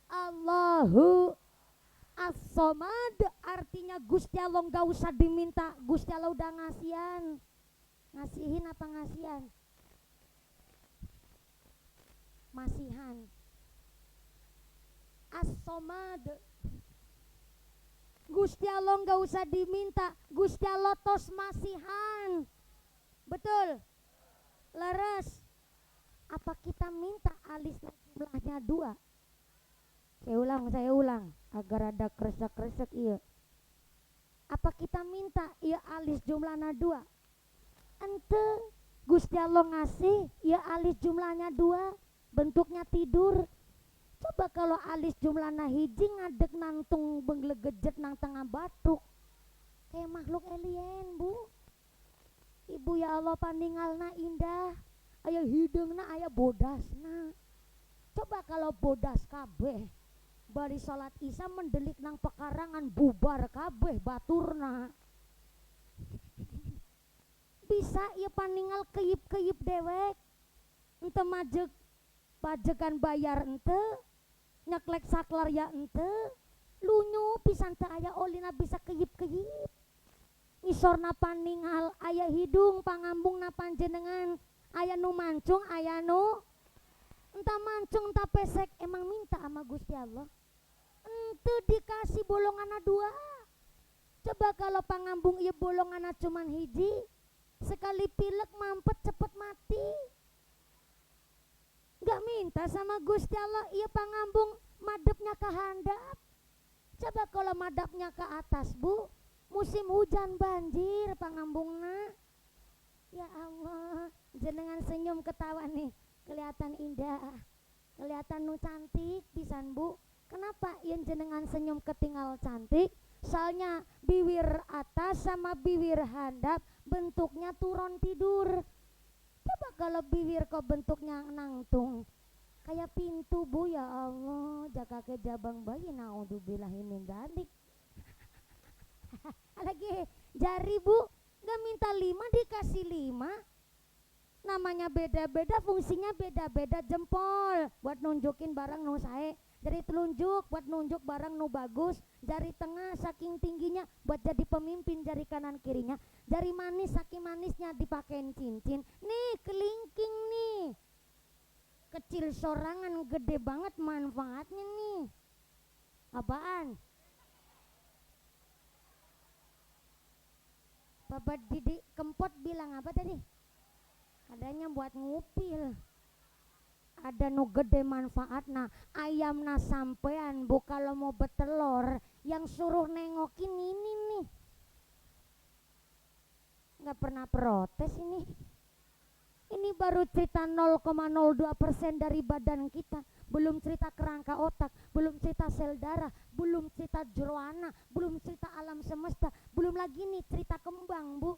Allahu as-somad, artinya Gusti Allah gak usah diminta, Gusti Allah udah ngasihan. Ngasihin apa ngasihan? Masihan. As-somad, Gusti Allah gak usah diminta, Gusti Allah tos masihan. Betul? Leres. Apa kita minta alisnya jumlahnya 2? Saya ulang agar ada kresek-kresek iya. Apa kita minta iya alis jumlahnya 2? Ente Gusti Allah ngasih iya alis jumlahnya 2, bentuknya tidur. Coba kalau alis jumlahnya hiji ngadek nantung benglegejet nang tengah batuk. Kayak makhluk alien Bu. Ibu ya Allah paningalna indah. Aya hidungna aya bodasna. Coba kalau bodas kabeh bari salat isya mendelik nang pekarangan bubar kabeh baturna. Bisa ieu paningal keip-keip dewek. Ente majek pajekan bayar ente, nyeklek saklar ya ente, lunyu pisan teu aya olina bisa keip-keip. Ngisorna paningal aya hidung pangambungna panjenengan, aya nu mancung aya nu entah mancung entah pesek. Emang minta sama Gusti Allah? Ente dikasih bolonganna 2. Coba kalau pangambung ieu bolonganna cuman hiji, sekali pilek mampet cepet mati. Gak minta sama Gusti Allah ieu pangambung madepnya ke handap. Coba kalau madapnya ke atas Bu, musim hujan banjir pangambungna. Ya Allah, jenengan senyum ketawa nih, kelihatan indah, kelihatan nu cantik pisan Bu. Kenapa yang jenengan senyum ketinggal cantik? Soalnya bibir atas sama bibir handap bentuknya turun tidur. Coba kalau bibir kok bentuknya nangtung kayak pintu Bu, ya Allah, jaga ke jabang bayi naudzubillahi min dzalik. Lagi jari Bu, gak minta 5 dikasih 5. Namanya beda-beda, fungsinya beda-beda. Jempol buat nunjukin barang nu sae, jari telunjuk buat nunjuk barang nu bagus, jari tengah saking tingginya buat jadi pemimpin, jari kanan kirinya, jari manis saking manisnya dipakein cincin. Nih kelingking nih, kecil sorangan gede banget manfaatnya nih. Apaan? Bapak Didik Kempot bilang apa tadi? Adanya buat ngupil. Ada nu gede manfaatna. Ayamna sampean Bu kalau mau betelor yang suruh nengokin ini nih, nggak pernah protes ini. Ini baru cerita 0,02% dari badan kita. Belum cerita kerangka otak, belum cerita sel darah, belum cerita jeroana, belum cerita alam semesta, belum lagi nih cerita kembang, Bu.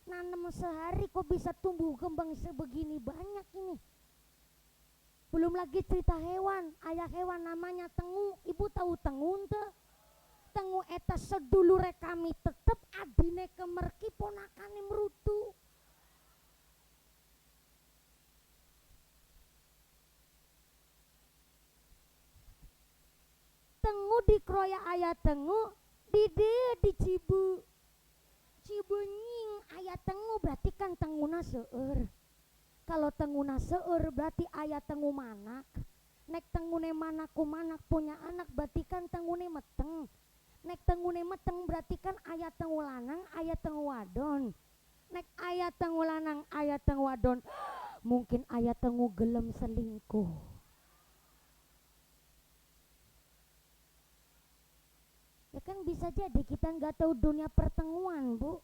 Nanam sehari kok bisa tumbuh kembang sebegini banyak ini. Belum lagi cerita hewan, ayah hewan namanya tengu. Ibu tahu tengu ente? Tengu eta sedulure kami tetep adine kemerki ponakane merutu. Tengu dikroya ayah tengu di Cibu Cibenying ayah tengu berarti kan tenguna seueur. Kalau tenguna seueur berarti ayah tengu manak. Nek tengune manakku manak punya anak berarti kan tengune meteng. Nek tengune meteng berarti kan ayah tengu lanang ayah tengu wadon. Nek ayah tengu lanang ayah tengu wadon mungkin ayah tengu gelem selingkuh. Ya kan bisa jadi kita nggak tahu dunia pertemuan, Bu.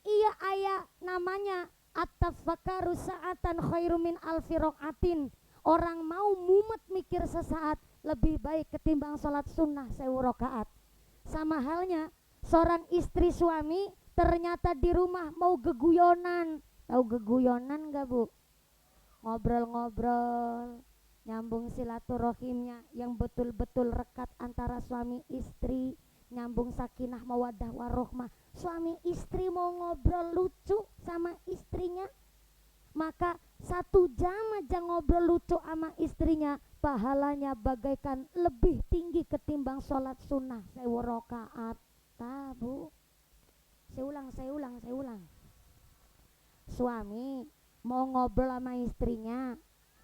Iya ayah namanya at-tafakkaru sa'atan khairu min alfi raqatin. Orang mau mumet mikir sesaat lebih baik ketimbang sholat sunnah 1000 rakaat. Sama halnya seorang istri suami ternyata di rumah mau geguyonan. Tahu geguyonan gak, Bu? Ngobrol-ngobrol, nyambung silaturahimnya yang betul-betul rekat antara suami istri, nyambung sakinah mawaddah warohmah. Suami istri mau ngobrol lucu sama istrinya, maka 1 jam aja ngobrol lucu sama istrinya, pahalanya bagaikan lebih tinggi ketimbang sholat sunnah 1000 rakaat. Bu, saya ulang. Suami mau ngobrol sama istrinya,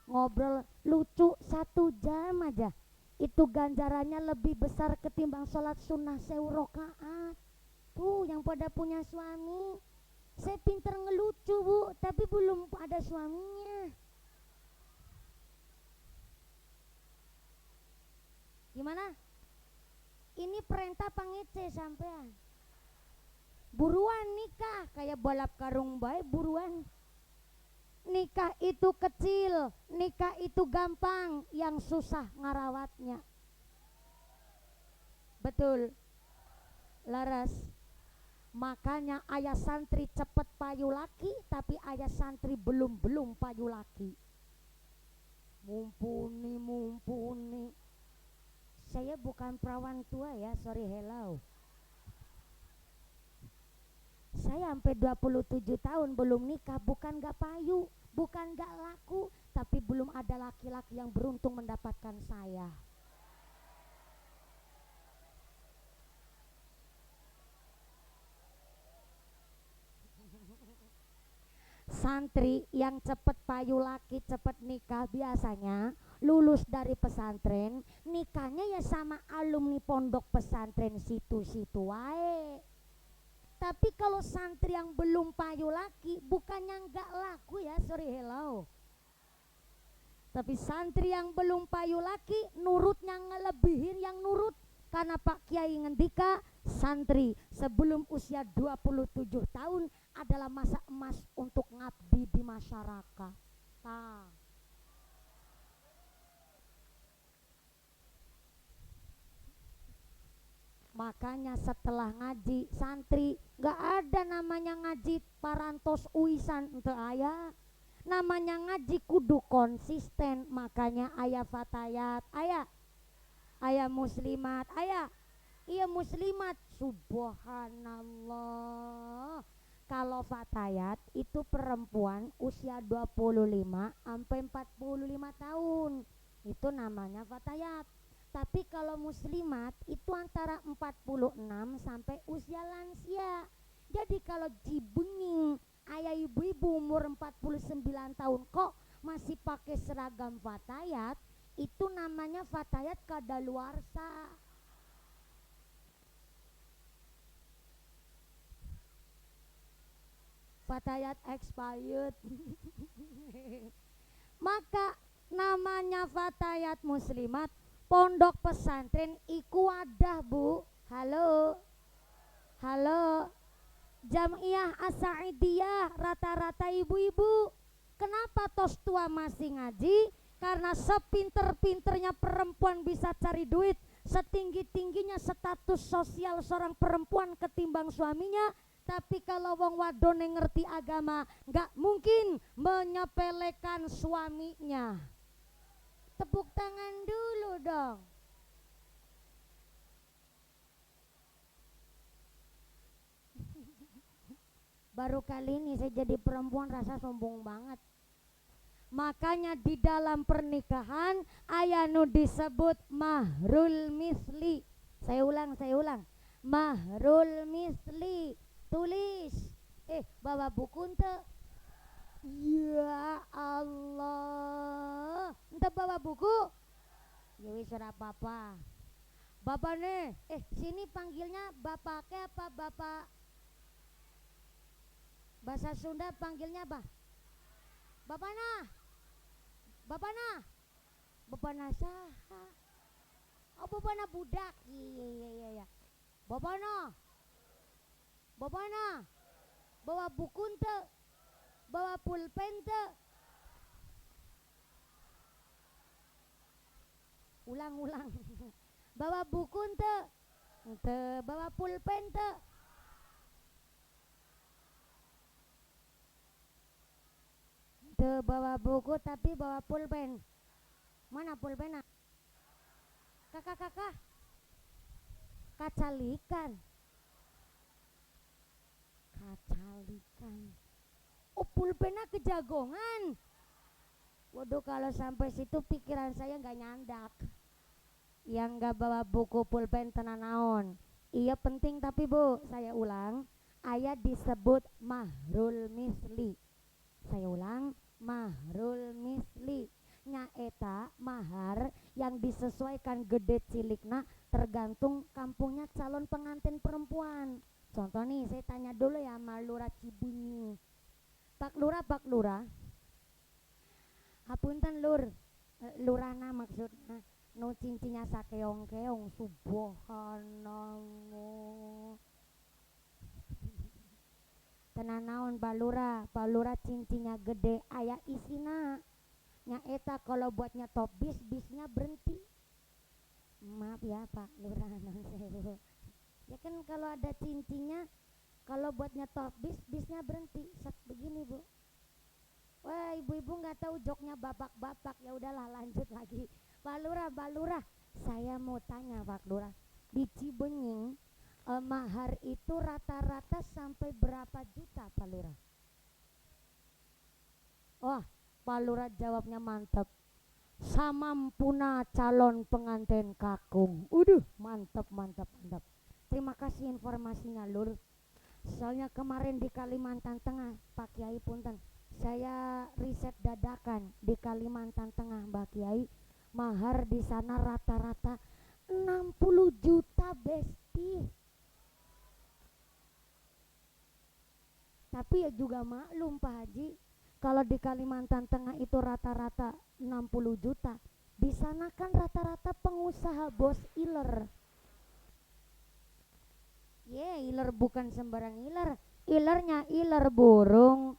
ngobrol lucu 1 jam aja, itu ganjarannya lebih besar ketimbang sholat sunnah 1000 rakaat. Tuh yang pada punya suami, saya pinter ngelucu, Bu, tapi belum ada suaminya. Gimana? Ini perintah pangece sampean. Buruan nikah, kayak balap karung bae, buruan. Nikah itu kecil, nikah itu gampang, yang susah ngarawatnya. Betul. Laras. Makanya ayah santri cepet payu laki, tapi ayah santri belum payu laki. Mumpuni. Saya bukan perawan tua ya, sorry, hello. Saya sampai 27 tahun belum nikah, bukan gak payu, bukan gak laku, tapi belum ada laki-laki yang beruntung mendapatkan saya. Santri yang cepet payu laki, cepet nikah biasanya lulus dari pesantren, nikahnya ya sama alumni pondok pesantren situ-situ wae. Tapi kalau santri yang belum payu laki, bukannya nggak laku ya, sorry, hello. Tapi santri yang belum payu laki, nurutnya ngelebihin yang nurut. Karena Pak Kiai ngendika, santri sebelum usia 27 tahun adalah masa emas untuk ngabdi di masyarakat. Makanya setelah ngaji santri gak ada namanya ngaji parantos uisan, ente ayah. Namanya ngaji kudu konsisten. Makanya ayah fatayat, ayah muslimat, iya muslimat. Subhanallah. Kalau fatayat itu perempuan usia 25 sampai 45 tahun. Itu namanya fatayat. Tapi kalau muslimat itu antara 46 sampai usia lansia. Jadi kalau Cibenying ayah ibu-ibu umur 49 tahun kok masih pakai seragam fatayat, itu namanya fatayat kadaluarsa. Fatayat expired. Maka namanya fatayat muslimat pondok pesantren iku wadah, Bu. Halo. Jamiah As-Sa'idiyah rata-rata ibu-ibu. Kenapa tos tua masih ngaji? Karena sepinter-pinternya perempuan bisa cari duit, setinggi-tingginya status sosial seorang perempuan ketimbang suaminya, tapi kalau wong wadone ngerti agama gak mungkin menyepelekan suaminya. Tepuk tangan dulu dong. Baru kali ini saya jadi perempuan rasa sombong banget. Makanya di dalam pernikahan aya nu disebut mahrul misli. Saya ulang. Mahrul misli. Tulis. Bawa buku ente. Ya Allah. Ente bawa buku? Ya wis ora apa-apa. Bapak nih, sini panggilnya bapaknya apa bapak? Bahasa Sunda panggilnya apa? Bapana. Bapana saha? Oh, bapana budak. Iya. Bapana. Bawa buku ente. Bawa pulpen ente. Ulang. Bawa buku ente. Bawa pulpen ente. Bawa buku tapi bawa pulpen. Mana pulpennya? Kakak kacalikan. Oh, pulpennya kejagongan. Waduh, kalau sampai situ pikiran saya nggak nyandak. Yang nggak bawa buku pulpen tenan naon. Iya penting tapi Bu, saya ulang, ayat disebut mahrul misli. Saya ulang, mahrul misli nyaeta mahar yang disesuaikan gede cilikna tergantung kampungnya calon pengantin perempuan. Contoh nih, saya tanya dulu ya sama Lurah Cibunyi. Pak Lurah, hapunten Lurahna maksudnya no cincinnya sakeong-keong subhanallah. Tenan naon Pak Lurah cincinnya gede aya isina. Nyaeta kalau buatnya top bisnya berhenti. Maaf ya Pak Lurah non sewu. Ya kan kalau ada cincinnya, kalau buatnya top bisnya berhenti. Set begini Bu. Wah, ibu-ibu nggak tahu joknya bapak-bapak. Ya udahlah, lanjut lagi. Pak Lurah, saya mau tanya Pak Lurah, di Cibenying mahar itu rata-rata sampai berapa juta Pak Lurah? Wah, Pak Lurah jawabnya mantap. Samampuna calon pengantin kakung. Mantap. Terima kasih informasinya Lur. Soalnya kemarin di Kalimantan Tengah, Pak Kiai punten, saya riset dadakan di Kalimantan Tengah Mbak Kiai, mahar di sana rata-rata 60 juta besti. Tapi ya juga maklum Pak Haji, kalau di Kalimantan Tengah itu rata-rata 60 juta, di sana kan rata-rata pengusaha bos iler. Iler bukan sembarang iler. Ilernya iler burung.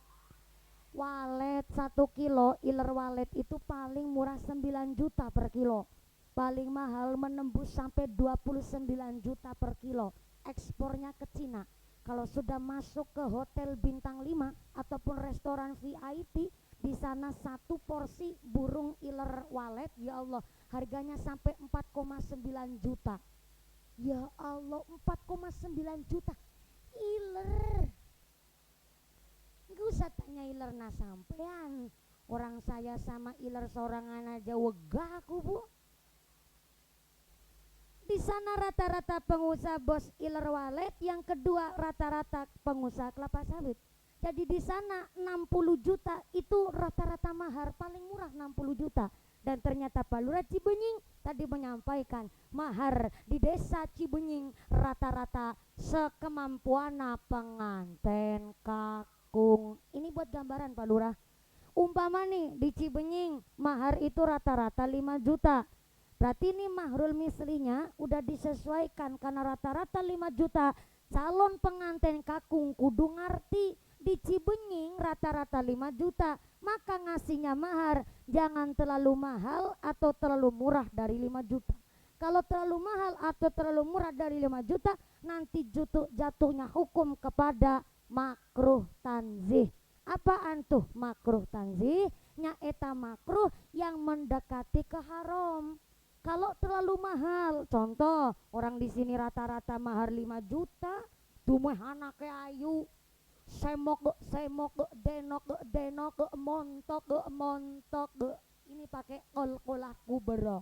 Walet 1 kilo, iler walet itu paling murah 9 juta per kilo. Paling mahal menembus sampai 29 juta per kilo. Ekspornya ke Cina. Kalau sudah masuk ke hotel bintang 5 ataupun restoran VIP, di sana satu porsi burung iler walet, ya Allah, harganya sampai 4,9 juta. Ya Allah, 4,9 juta iler. Gak usah tanya iler na sampean. Orang saya sama iler sorangan aja wegah aku Bu. Di sana rata-rata pengusaha bos iler walet, yang kedua rata-rata pengusaha kelapa sawit. Jadi di sana 60 juta itu rata-rata mahar paling murah 60 juta. Dan ternyata Pak Lurah Cibenying tadi menyampaikan mahar di desa Cibenying rata-rata sekemampuan pengantin kakung. Ini buat gambaran Pak Lurah. Umpama nih di Cibenying mahar itu rata-rata 5 juta. Berarti ini mahrul mislinya udah disesuaikan karena rata-rata 5 juta. calon pengantin kakung kudu ngerti di Cibenying rata-rata 5 juta, maka ngasihnya mahar jangan terlalu mahal atau terlalu murah dari 5 juta. Kalau terlalu mahal atau terlalu murah dari 5 juta, nanti jatuhnya hukum kepada makruh tanzih. Apaan tuh makruh tanzih? Nya eta makruh yang mendekati ke haram. Kalau terlalu mahal, contoh orang di sini rata-rata mahar 5 juta, tumeh anake ayu, semok denok montok, ini pakai kol-kolah kubero.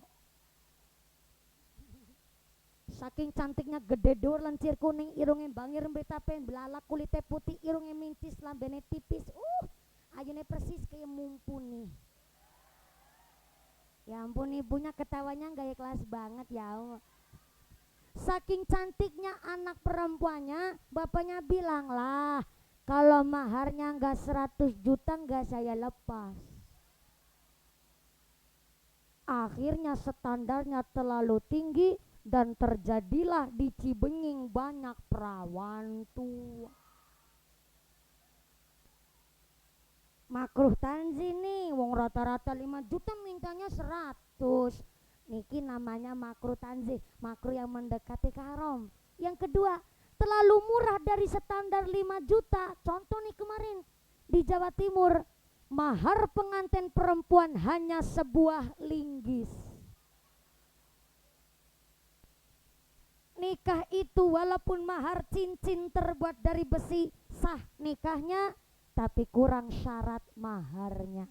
Saking cantiknya gede dur lancir kuning, irungnya bangir betapen, belalak kulitnya putih, irungnya mincis, lambene tipis. Ayune persis kayak mumpuni. Ya ampun, ibunya ketawanya gaya kelas banget ya. Saking cantiknya anak perempuannya, bapaknya bilang lah, kalau maharnya nggak 100 juta nggak saya lepas. Akhirnya standarnya terlalu tinggi dan terjadilah di Cibenying banyak perawan tua. Makruh tanzih nih, wong rata-rata 5 juta mintanya 100. Niki namanya makruh tanzih, makruh yang mendekati ke haram. Yang kedua, terlalu murah dari standar 5 juta. Contoh nih kemarin di Jawa Timur, mahar pengantin perempuan hanya sebuah linggis. Nikah itu walaupun mahar cincin terbuat dari besi, sah nikahnya, tapi kurang syarat maharnya.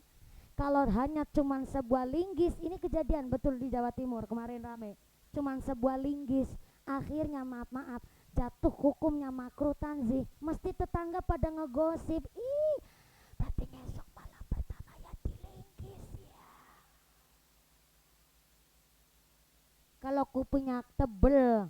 Kalau hanya cuman sebuah linggis, ini kejadian betul di Jawa Timur kemarin rame, cuman sebuah linggis, akhirnya maaf jatuh hukumnya makruh tanzih. Mesti tetangga pada ngegosip, ih berarti ngesok malam pertama ya di linggis ya. Kalau kupingnya tebel,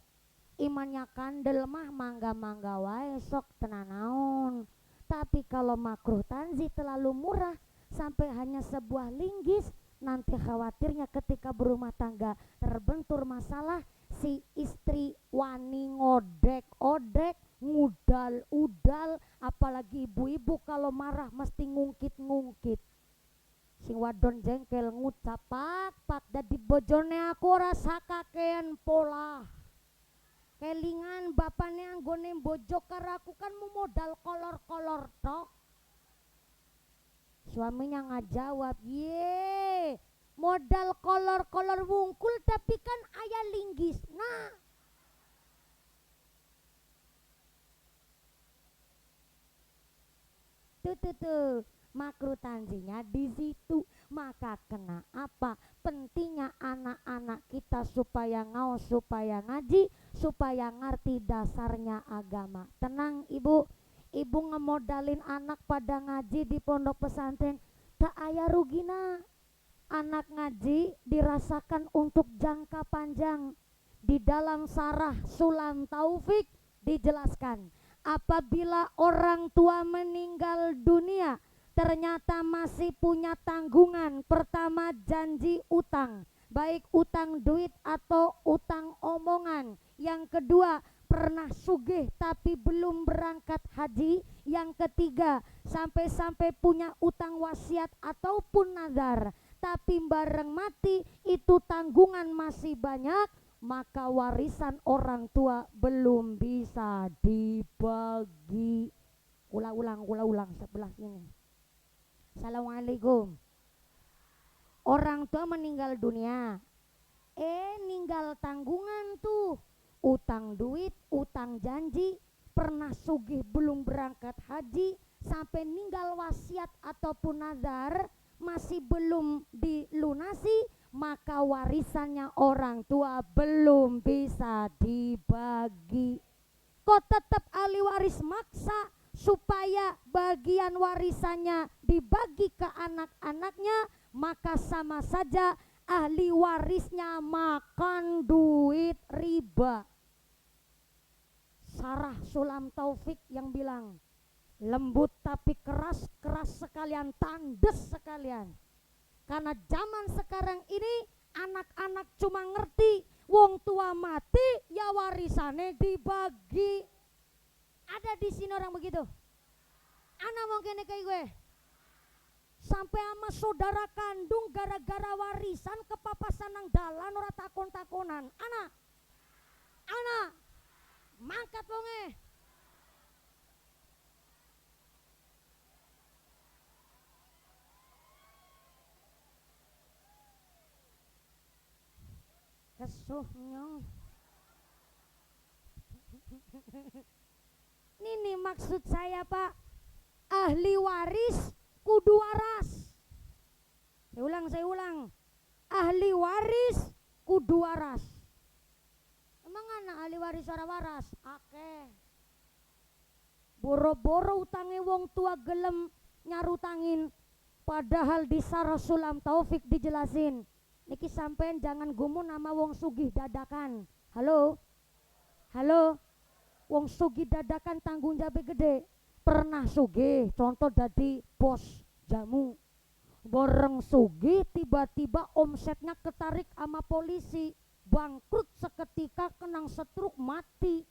imannya kandel mah mangga-mangga wae sok tenanaon. Tapi kalau makruh tanzih terlalu murah sampai hanya sebuah linggis, nanti khawatirnya ketika berumah tangga terbentur masalah, si istri wani ngodek-odek, ngudal-udal, apalagi ibu-ibu kalau marah mesti ngungkit-ngungkit. Sing wadon jengkel ngucap pak dadi bojone aku rasa kakean pola. Kelingan bapakne anggone mbojok karo aku kan mau modal kolor-kolor tok. Suaminya ngajawab, ye modal kolor-kolor wungkul tapi kan ayah linggis. Nah, tuh makruh tanzihnya di situ. Maka kena apa? Pentingnya anak-anak kita supaya ngaos, supaya ngaji, supaya ngerti dasarnya agama. Tenang ibu ngemodalin anak pada ngaji di pondok pesantren, tak aya rugina. Anak ngaji dirasakan untuk jangka panjang. Di dalam Sarah Sulam Taufik dijelaskan, apabila orang tua meninggal dunia ternyata masih punya tanggungan. Pertama, janji utang, baik utang duit atau utang omongan. Yang kedua, pernah sugih tapi belum berangkat haji. Yang ketiga, sampai-sampai punya utang wasiat ataupun nazar, tapi bareng mati itu tanggungan masih banyak, maka warisan orang tua belum bisa dibagi. Ulang sebelah sini. Assalamualaikum. Orang tua meninggal dunia, ninggal tanggungan tuh, utang duit, utang janji, pernah sugih belum berangkat haji, sampai ninggal wasiat ataupun nazar masih belum dilunasi, maka warisannya orang tua belum bisa dibagi. Kok tetap ahli waris maksa supaya bagian warisannya dibagi ke anak-anaknya, maka sama saja ahli warisnya makan duit riba. Sarah Sulam Taufik yang bilang, lembut tapi keras sekalian, tandes sekalian. Karena zaman sekarang ini anak-anak cuma ngerti wong tua mati ya warisannya dibagi. Ada di sini orang begitu. Ana mungkin kayak gue. Sampai ama saudara kandung gara-gara warisan kepapasan nang dalan ora takon-takonan. Ana mangkat wonge. Kesuh nyong. Ini maksud saya Pak. Ahli waris kudu waras. Saya ulang. Ahli waris kudu waras. Emang anak ahli waris ora waras? Akeh. Boro-boro utange wong tua gelem nyarutangin. Padahal di Sarah Sulam Taufik dijelasin. Niki sampean jangan gumun nama wong sugih dadakan. Halo? Wong sugih dadakan tanggung jawab gede. Pernah sugih, contoh dadi bos jamu. Boreng sugih tiba-tiba omsetnya ketarik sama polisi, bangkrut seketika, kenang stroke, mati.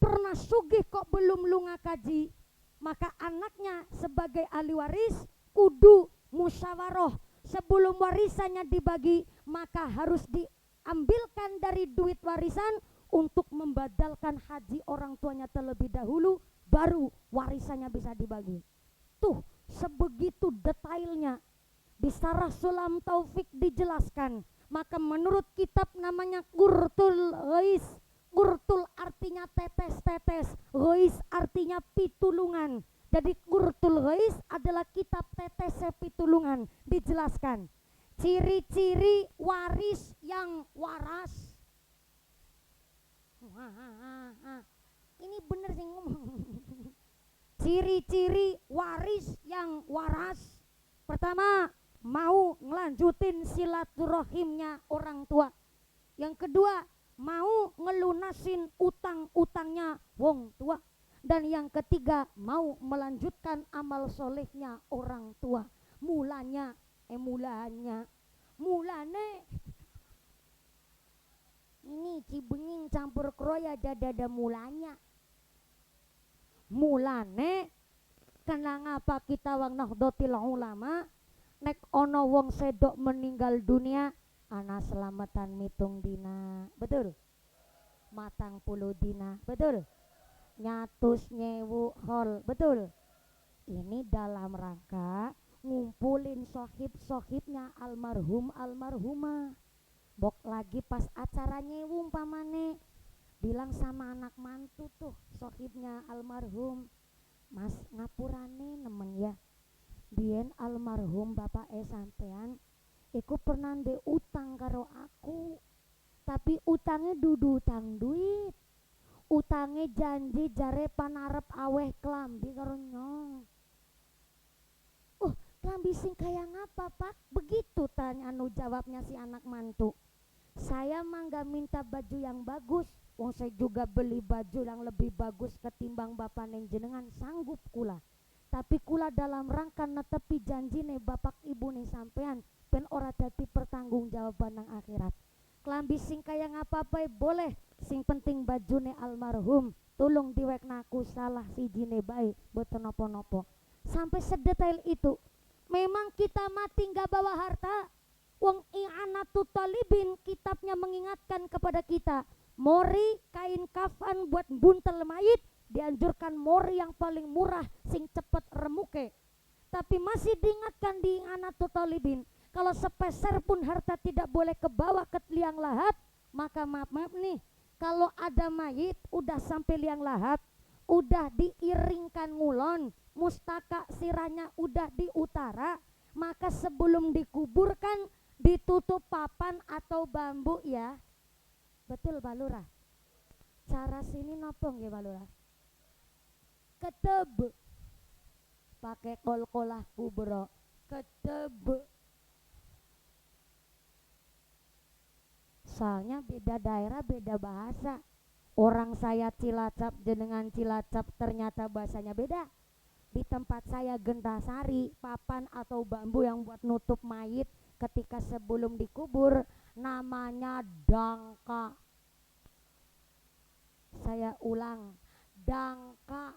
Pernah sugih kok belum lu ngakaji, maka anaknya sebagai ahli waris kudu musyawarah. Sebelum warisannya dibagi, maka harus diambilkan dari duit warisan untuk membadalkan haji orang tuanya terlebih dahulu, baru warisannya bisa dibagi. Tuh, sebegitu detailnya di Sarah Sulam Taufik dijelaskan. Maka menurut kitab namanya Qurtul Ghais. Qurtul artinya tetes-tetes, Ghais artinya pitulungan. Jadi Qurtul Ghais adalah kitab tetes pitulungan. Dijelaskan ciri-ciri waris yang waras. Ini bener sih ngomong. Ciri-ciri waris yang waras. Pertama, mau ngelanjutin silaturahimnya orang tua. Yang kedua, mau ngelunasin utang-utangnya wong tua. Dan yang ketiga, mau melanjutkan amal solehnya orang tua. Mulane ini Cibenging campur kroya jadada mulanya. Mulane kenapa kita wang Nahdlatul Ulama nek ono wong sedok meninggal dunia ana selamatan mitung dina, betul? Matang puluh dina, betul? Nyatus nyewu hol, betul? Ini dalam rangka ngumpulin sohib-sohibnya almarhum almarhumah. Bok lagi pas acara nyewu umpamane bilang sama anak mantu tuh sohibnya almarhum, Mas ngapurane nemen ya, bien almarhum bapak sampean iku pernah de utang karo aku, tapi utangnya dudu utang duit, utangnya janji jare panarep aweh kelambi karo nyong. Kelambi sing kaya ngapa pak? Begitu tanya anu jawabnya si anak mantu. Saya mangga minta baju yang bagus, wong saya juga beli baju yang lebih bagus ketimbang bapak neng jenengan, sanggup kula. Tapi kula dalam rangka netepi janji nih bapak ibu nih sampean, pen ora dadi pertanggung jawaban nang akhirat. Kelambi sing kaya ngapa-apa boleh, sing penting baju nih almarhum, tolong diwek naku salah si jine baik, boten nopo-nopo. Sampai sedetail itu. Memang kita mati nggak bawa harta. Wong I'anatut Talibin kitabnya mengingatkan kepada kita, mori kain kafan buat buntel mayit dianjurkan mori yang paling murah sing cepet remuke. Tapi masih diingatkan di I'anatut Talibin, kalau sepeser pun harta tidak boleh kebawa ke liang lahat, maka maaf nih, kalau ada mayit udah sampai liang lahat, udah diiringkan ngulon, mustaka sirahnya udah di utara, maka sebelum dikuburkan ditutup papan atau bambu ya. Betul Pak Lurah? Cara sini nopong ya Pak Lurah? Keteb pakai kol-kolah kubro, keteb. Soalnya beda daerah beda bahasa. Orang saya Cilacap jenengan Cilacap ternyata bahasanya beda. Di tempat saya Gentasari, papan atau bambu yang buat nutup mayit ketika sebelum dikubur namanya dangka. Saya ulang, Dangka.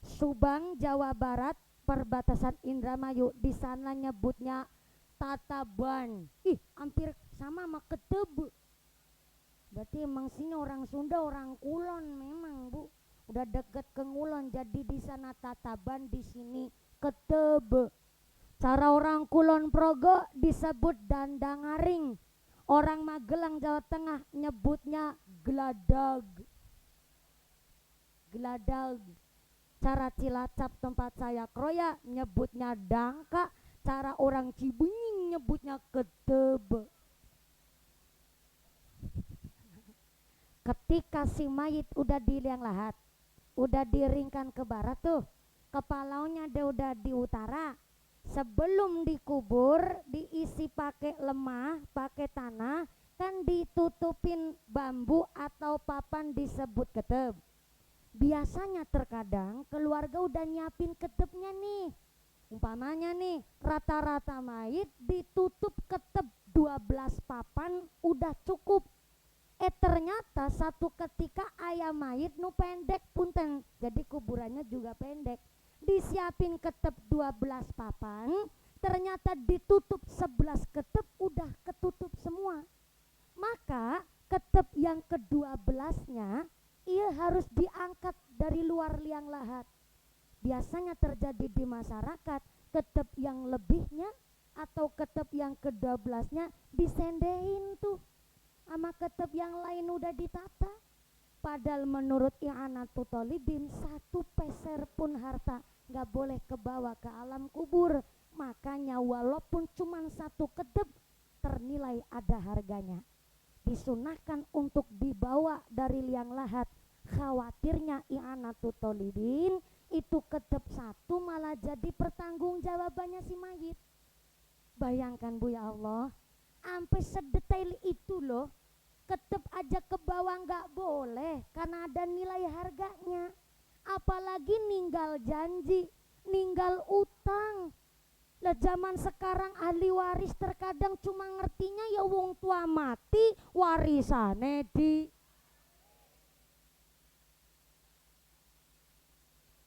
Subang, Jawa Barat, perbatasan Indramayu, di sana nyebutnya Tataban. Ih, hampir sama sama Ketebe. Berarti emang sini orang Sunda, orang Kulon memang, Bu. Udah deket ke Ngulon, jadi di sana Tataban, di sini Ketebe. Cara orang Kulon Progo disebut Dandangaring. Orang Magelang, Jawa Tengah nyebutnya Gladag. Gladag. Cara Cilacap tempat saya kroya nyebutnya Dangka. Cara orang Cibenying nyebutnya Ketebe. Ketika si mayit udah di liang lahat, udah diringkan ke barat tuh, kepalanya dia udah di utara. Sebelum dikubur diisi pakai lemah, pakai tanah, kan ditutupin bambu atau papan disebut ketep. Biasanya terkadang keluarga udah nyiapin ketepnya nih. Umpamanya nih, rata-rata mayit ditutup ketep 12 papan udah cukup. Ternyata satu ketika ayam mayit nu pendek punten, jadi kuburannya juga pendek. Disiapin ketep 12 papan, ternyata ditutup 11 ketep udah ketutup semua. Maka ketep yang ke-12-nya ia harus diangkat dari luar liang lahat. Biasanya terjadi di masyarakat, ketep yang lebihnya atau ketep yang ke-12-nya disendehin tuh sama ketep yang lain udah ditata. Padahal menurut i'anatu thalibin, satu peser pun harta gak boleh kebawa ke alam kubur. Makanya walaupun cuma satu ketep ternilai ada harganya, disunahkan untuk dibawa dari liang lahat. Khawatirnya i'anatu thalibin itu ketep satu malah jadi pertanggungjawabannya si mayit. Bayangkan Bu ya Allah, sampai sedetail itu loh. Ketep aja ke bawah nggak boleh karena ada nilai harganya. Apalagi ninggal janji, ninggal utang. Lah zaman sekarang ahli waris terkadang cuma ngertinya ya wong tua mati warisane di.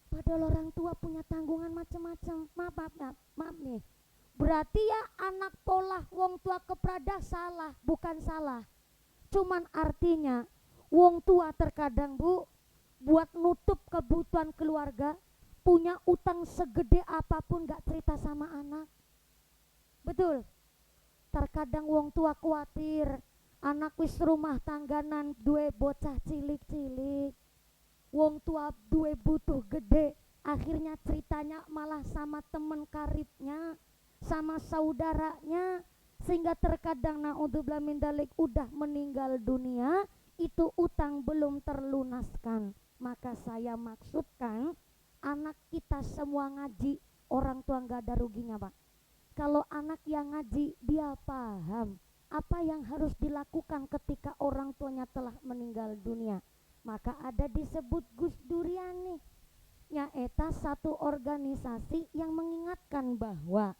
Padahal orang tua punya tanggungan macam-macam. Maaf nih. Berarti ya anak polah wong tua keprada salah, bukan salah. Cuman artinya wong tua terkadang Bu buat nutup kebutuhan keluarga punya utang segede apapun gak cerita sama anak. Betul. Terkadang wong tua khawatir anak wis rumah tangganan duwe bocah cilik-cilik. Wong tua duwe butuh gede, akhirnya ceritanya malah sama temen karibnya, sama saudaranya, sehingga terkadang naudzubillah min dzalik udah meninggal dunia, itu utang belum terlunaskan. Maka saya maksudkan anak kita semua ngaji, orang tua nggak ada ruginya Pak. Kalau anak yang ngaji dia paham apa yang harus dilakukan ketika orang tuanya telah meninggal dunia. Maka ada disebut Gus Durian nih, nyaeta satu organisasi yang mengingatkan bahwa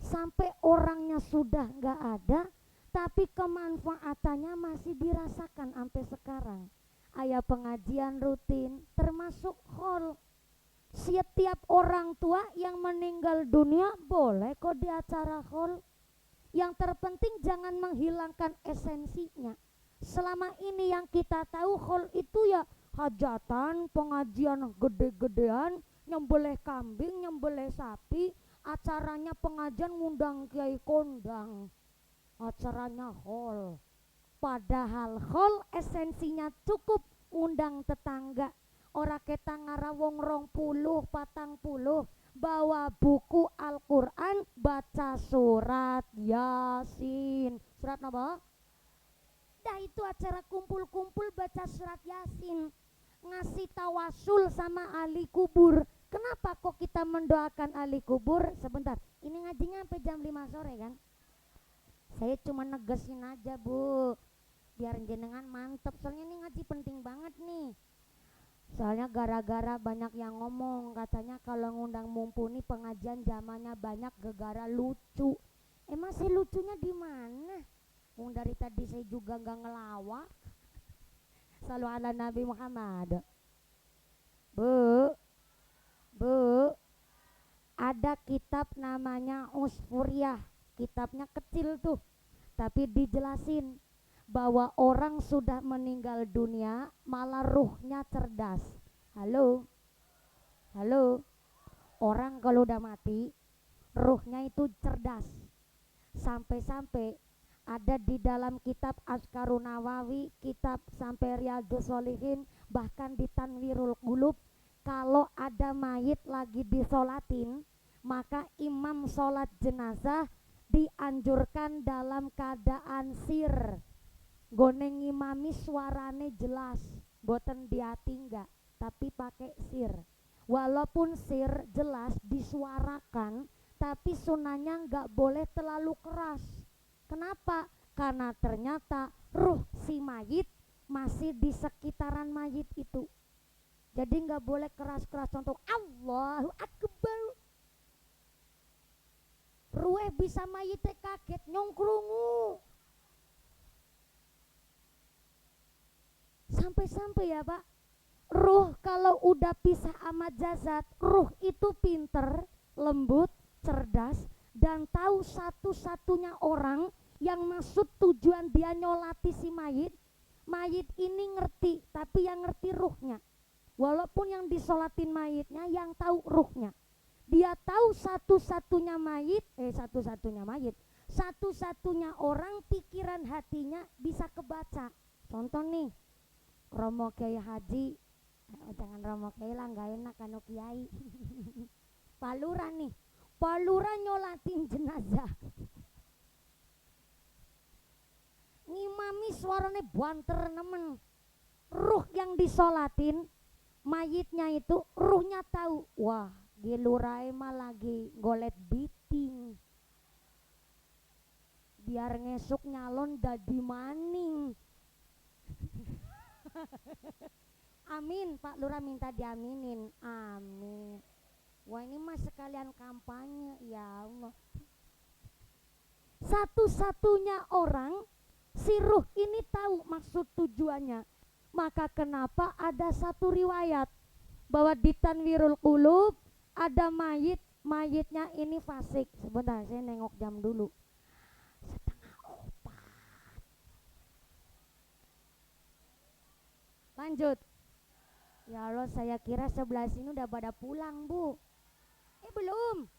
sampai orangnya sudah nggak ada, tapi kemanfaatannya masih dirasakan sampai sekarang. Aya pengajian rutin, termasuk khol. Setiap orang tua yang meninggal dunia boleh kok di acara khol. Yang terpenting jangan menghilangkan esensinya. Selama ini yang kita tahu khol itu ya hajatan, pengajian gede-gedean, nyembelih kambing, nyembelih sapi. Acaranya pengajian ngundang kiai kondang, acaranya hall. Padahal hall esensinya cukup ngundang tetangga. Ora kita ngarawong 20, 40, bawa buku Al-Quran, baca surat Yasin. Surat apa? Dah itu acara kumpul-kumpul baca surat Yasin, ngasih tawasul sama ahli kubur. Kenapa kok kita mendoakan ahli kubur? Sebentar, ini ngajinya sampai jam 5 sore kan? Saya cuma negesin aja Bu, biar jenengan mantep. Soalnya ini ngaji penting banget nih. Soalnya gara-gara banyak yang ngomong katanya kalau ngundang mumpuni pengajian zamannya banyak gegara lucu. Emang sih lucunya di mana? Dari tadi saya juga nggak ngelawak. Shallu ala Nabi Muhammad. Bu, Bu, ada kitab namanya Usfuriyah. Kitabnya kecil tuh, tapi dijelasin bahwa orang sudah meninggal dunia malah ruhnya cerdas. Halo, halo. Orang kalau udah mati, ruhnya itu cerdas. Sampai-sampai ada di dalam kitab Azkarun Nawawi, kitab sampai Riyadhus Shalihin, bahkan di Tanwirul Qulub, kalau ada mayit lagi disolatin, maka imam sholat jenazah dianjurkan dalam keadaan sir. Goneng imami suarane jelas, boten diatingga, tapi pakai sir. Walaupun sir jelas disuarakan, tapi sunahnya nggak boleh terlalu keras. Kenapa? Karena ternyata ruh si mayit masih di sekitaran mayit itu. Jadi nggak boleh keras-keras. Contoh Allahu Akbar. Ruhe bisa mayitnya kaget nyongkrungu. Sampai-sampai ya Pak, ruh kalau udah pisah sama jasad, ruh itu pinter, lembut, cerdas, dan tahu satu-satunya orang yang maksud tujuan dia nyolati si mayit. Mayit ini ngerti, tapi yang ngerti ruhnya. Walaupun yang disolatin mayitnya, yang tahu ruhnya. Dia tahu satu-satunya orang pikiran hatinya bisa kebaca. Contoh nih, Romo Kiai Haji, jangan Romo Kiai lah, nggak enak kan Kiai. Palura nih, Palura nyolatin jenazah. Ngimami suaranya banter nemen. Ruh yang disolatin, mayitnya itu ruhnya tahu. Wah, Gilurai mah lagi golet biting. Biar ngesuk nyalon dadi maning. Amin, Pak Lurah minta diaminin. Amin. Wah ini mah sekalian kampanye, ya Allah. Satu-satunya orang si ruh ini tahu maksud tujuannya. Maka kenapa ada satu riwayat bahwa di Tanwirul Qulub ada mayitnya ini fasik. Sebentar saya nengok jam dulu. Lanjut. Ya Allah, saya kira sebelah sini udah pada pulang, Bu. Belum.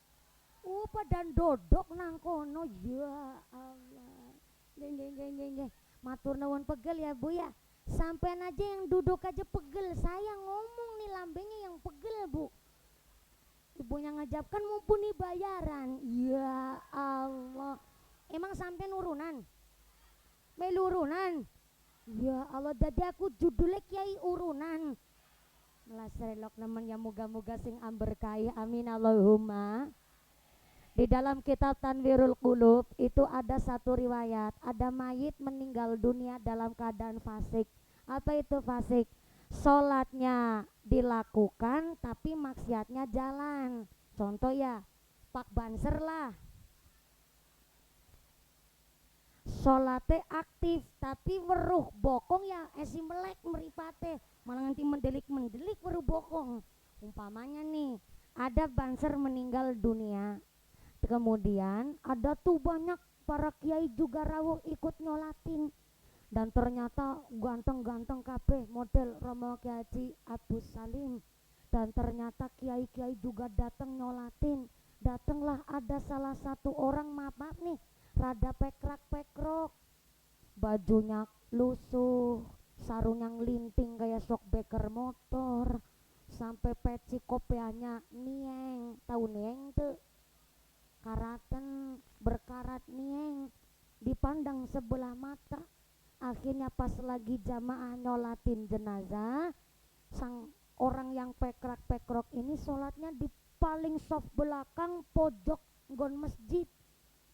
Pada dodok nang kono. Ya Allah. Nggih. Matur nuwun pegel ya, Bu ya. Sampean aja yang duduk aja pegel. Saya ngomong nih lambengnya yang pegel, Bu. Ibunya ngajapkan mumpuni bayaran. Ya Allah. Emang sampean urunan? Melurunan. Ya Allah, jadi aku judulnya Kiai urunan. Melasrelok nemen yang moga-moga sing amberkahi, amin Allahumma. Di dalam kitab Tanwirul Qulub itu ada satu riwayat, ada mayit meninggal dunia dalam keadaan fasik. Apa itu fasik? Sholatnya dilakukan tapi maksiatnya jalan. Contoh ya, Pak Banser lah, sholatnya aktif tapi weruh bokong ya esi melek meripate malah nanti mendelik weruh bokong. Umpamanya nih ada banser meninggal dunia, kemudian ada tuh banyak para kiai juga rawuh ikut nyolatin, dan ternyata ganteng-ganteng kabeh model Romo Kiai Haji Abdus Salim, dan ternyata kiai-kiai juga datang nyolatin. Datanglah ada salah satu orang, maaf nih, rada pekrak-pekrok, bajunya lusuh, sarungnya ngelinting kayak sok beker motor, sampai peci kopiahnya nieng. Tahu nieng tuh? Karaten, berkarat nieng, dipandang sebelah mata. Akhirnya pas lagi jamaah nyolatin jenazah, sang orang yang pekrak-pekrok ini sholatnya di paling soft belakang pojok nggon masjid.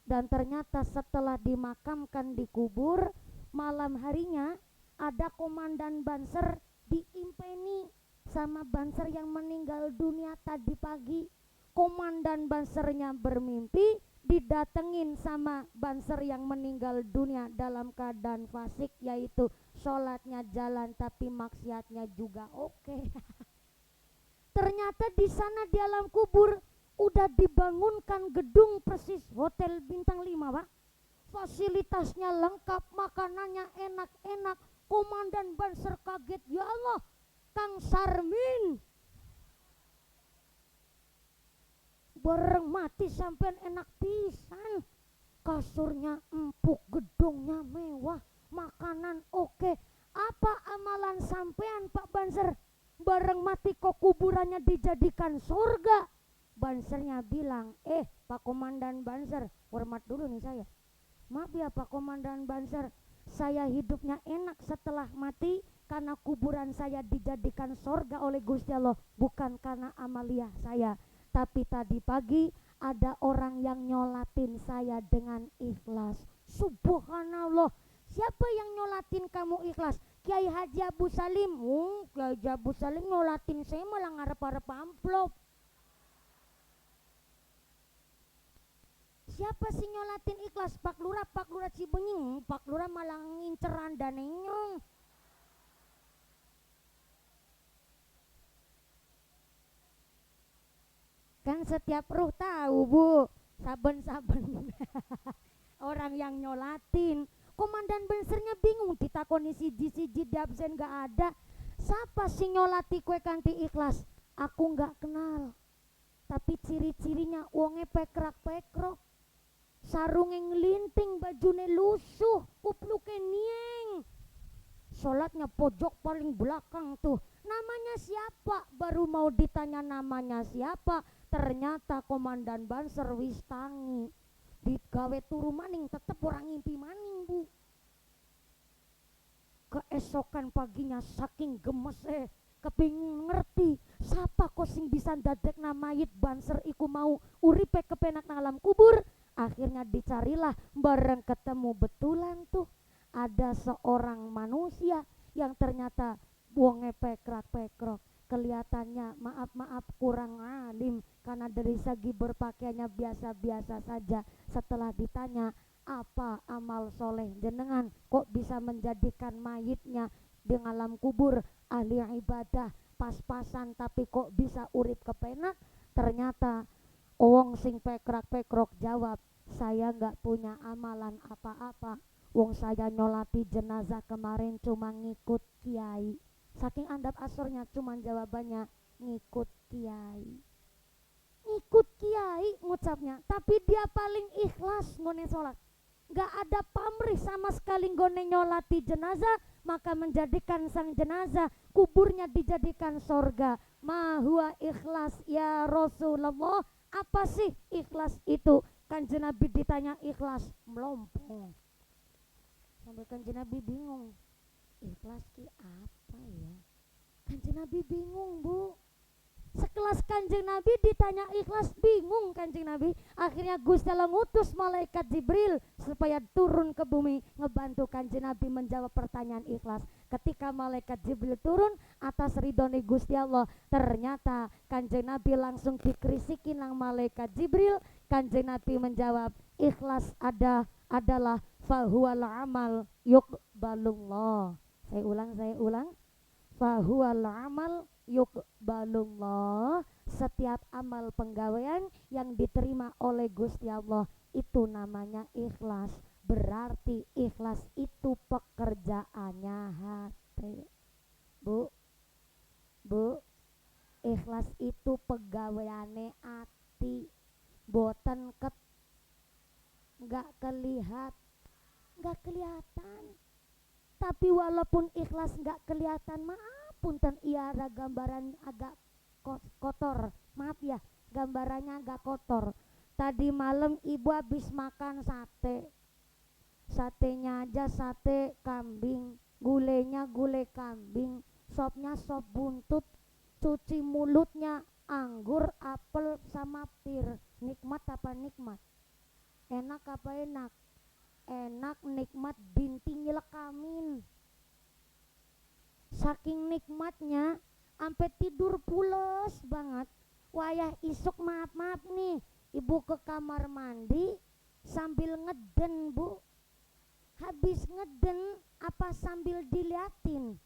Dan ternyata setelah dimakamkan dikubur, malam harinya ada komandan banser diimpeni sama banser yang meninggal dunia tadi pagi. Komandan bansernya bermimpi didatengin sama banser yang meninggal dunia dalam keadaan fasik, yaitu sholatnya jalan tapi maksiatnya juga oke. Ternyata di sana di alam kubur udah dibangunkan gedung persis hotel bintang 5, Pak. Fasilitasnya lengkap, makanannya enak-enak. Komandan Banser kaget, ya Allah, Kang Sarmin bareng mati sampean enak pisan. Kasurnya empuk, gedungnya mewah, makanan oke. Apa amalan sampean Pak Banser? Bareng mati kok kuburannya dijadikan surga. Bansernya bilang, Pak Komandan Banser, hormat dulu nih saya. Maaf ya Pak Komandan Banser, saya hidupnya enak setelah mati karena kuburan saya dijadikan surga oleh Gusti Allah, bukan karena amalia saya. Tapi tadi pagi ada orang yang nyolatin saya dengan ikhlas. Subhanallah. Siapa yang nyolatin kamu ikhlas? Kiai Haji Abu Salim. Kiai Haji Abu Salim nyolatin saya malah ngarep-arep amplop. Siapa sih nyolatin ikhlas? Pak Lurah Cibenying. Pak Lurah malah nginceran danenyong. Kan setiap ruh tahu Bu, saben-saben orang yang nyolatin. Komandan Bansernya bingung, ditakoni siji-siji di absen gak ada. Siapa sih nyolati kue kanti ikhlas? Aku gak kenal. Tapi ciri-cirinya wonge pekrak-pekrok, sarunge ngelinting, bajune lusuh, kupluke nieng. Sholatnya pojok paling belakang tuh. Namanya siapa? Baru mau ditanya namanya siapa, ternyata Komandan Banser wis tangi. Digawe turu maning tetep orang ngimpi maning Bu. Keesokan paginya saking gemes kepingin ngerti siapa kok sing bisa dadekna mayit Banser iku mau uripe kepenak nang alam kubur. Akhirnya dicarilah, bareng ketemu betulan tuh ada seorang manusia yang ternyata wonge pekrak-pekrok, kelihatannya maaf kurang alim karena dari segi berpakaiannya biasa-biasa saja. Setelah ditanya, apa amal soleh jenengan kok bisa menjadikan mayitnya di alam kubur ahli ibadah pas-pasan tapi kok bisa urip kepenak? Ternyata wong sing pekrak-pekrok jawab, saya nggak punya amalan apa-apa. Wong saya nyolati jenazah kemarin cuma ngikut kiai. Saking andap asurnya cuman jawabannya ngikut kiai. Ngikut kiai ngucapnya, tapi dia paling ikhlas ngone sholat. Gak ada pamrih sama sekali ngone nyolati jenazah, maka menjadikan sang jenazah kuburnya dijadikan sorga. Ma huwa ikhlas ya Rasulullah. Apa sih ikhlas itu? Kanjeng Nabi ditanya ikhlas, melompong. Sampai Kanjeng Nabi bingung, ikhlas ki apa ya? Kanjeng Nabi bingung Bu. Sekelas Kanjeng Nabi ditanya ikhlas, bingung Kanjeng Nabi. Akhirnya Gusti Allah ngutus malaikat Jibril supaya turun ke bumi ngebantu Kanjeng Nabi menjawab pertanyaan ikhlas. Ketika malaikat Jibril turun atas ridhone Gusti Allah, ternyata Kanjeng Nabi langsung dikrisikin nang malaikat Jibril. Kanjeng Nabi menjawab, ikhlas adalah fahuwal amal yuqbalullah. Saya ulang. Fahuwal amal yuqbalullah. Setiap amal penggawean yang diterima oleh Gusti Allah itu namanya ikhlas. Berarti ikhlas itu pekerjaannya hati. Bu, ikhlas itu pegawaiane hati. Boten nggak kelihatan. Tapi walaupun ikhlas nggak kelihatan, maaf punten iya ada gambaran agak kotor. Maaf ya, gambarannya agak kotor. Tadi malam ibu habis makan sate. Satenya aja sate kambing, gulenya gulai kambing, sopnya sop buntut, cuci mulutnya anggur, apel sama pir. Nikmat apa nikmat? Enak apa enak? Enak, nikmat, binti nyelekamin. Saking nikmatnya sampai tidur pules banget. Wayah isuk maaf nih, ibu ke kamar mandi sambil ngeden Bu. Habis ngeden apa sambil diliatin?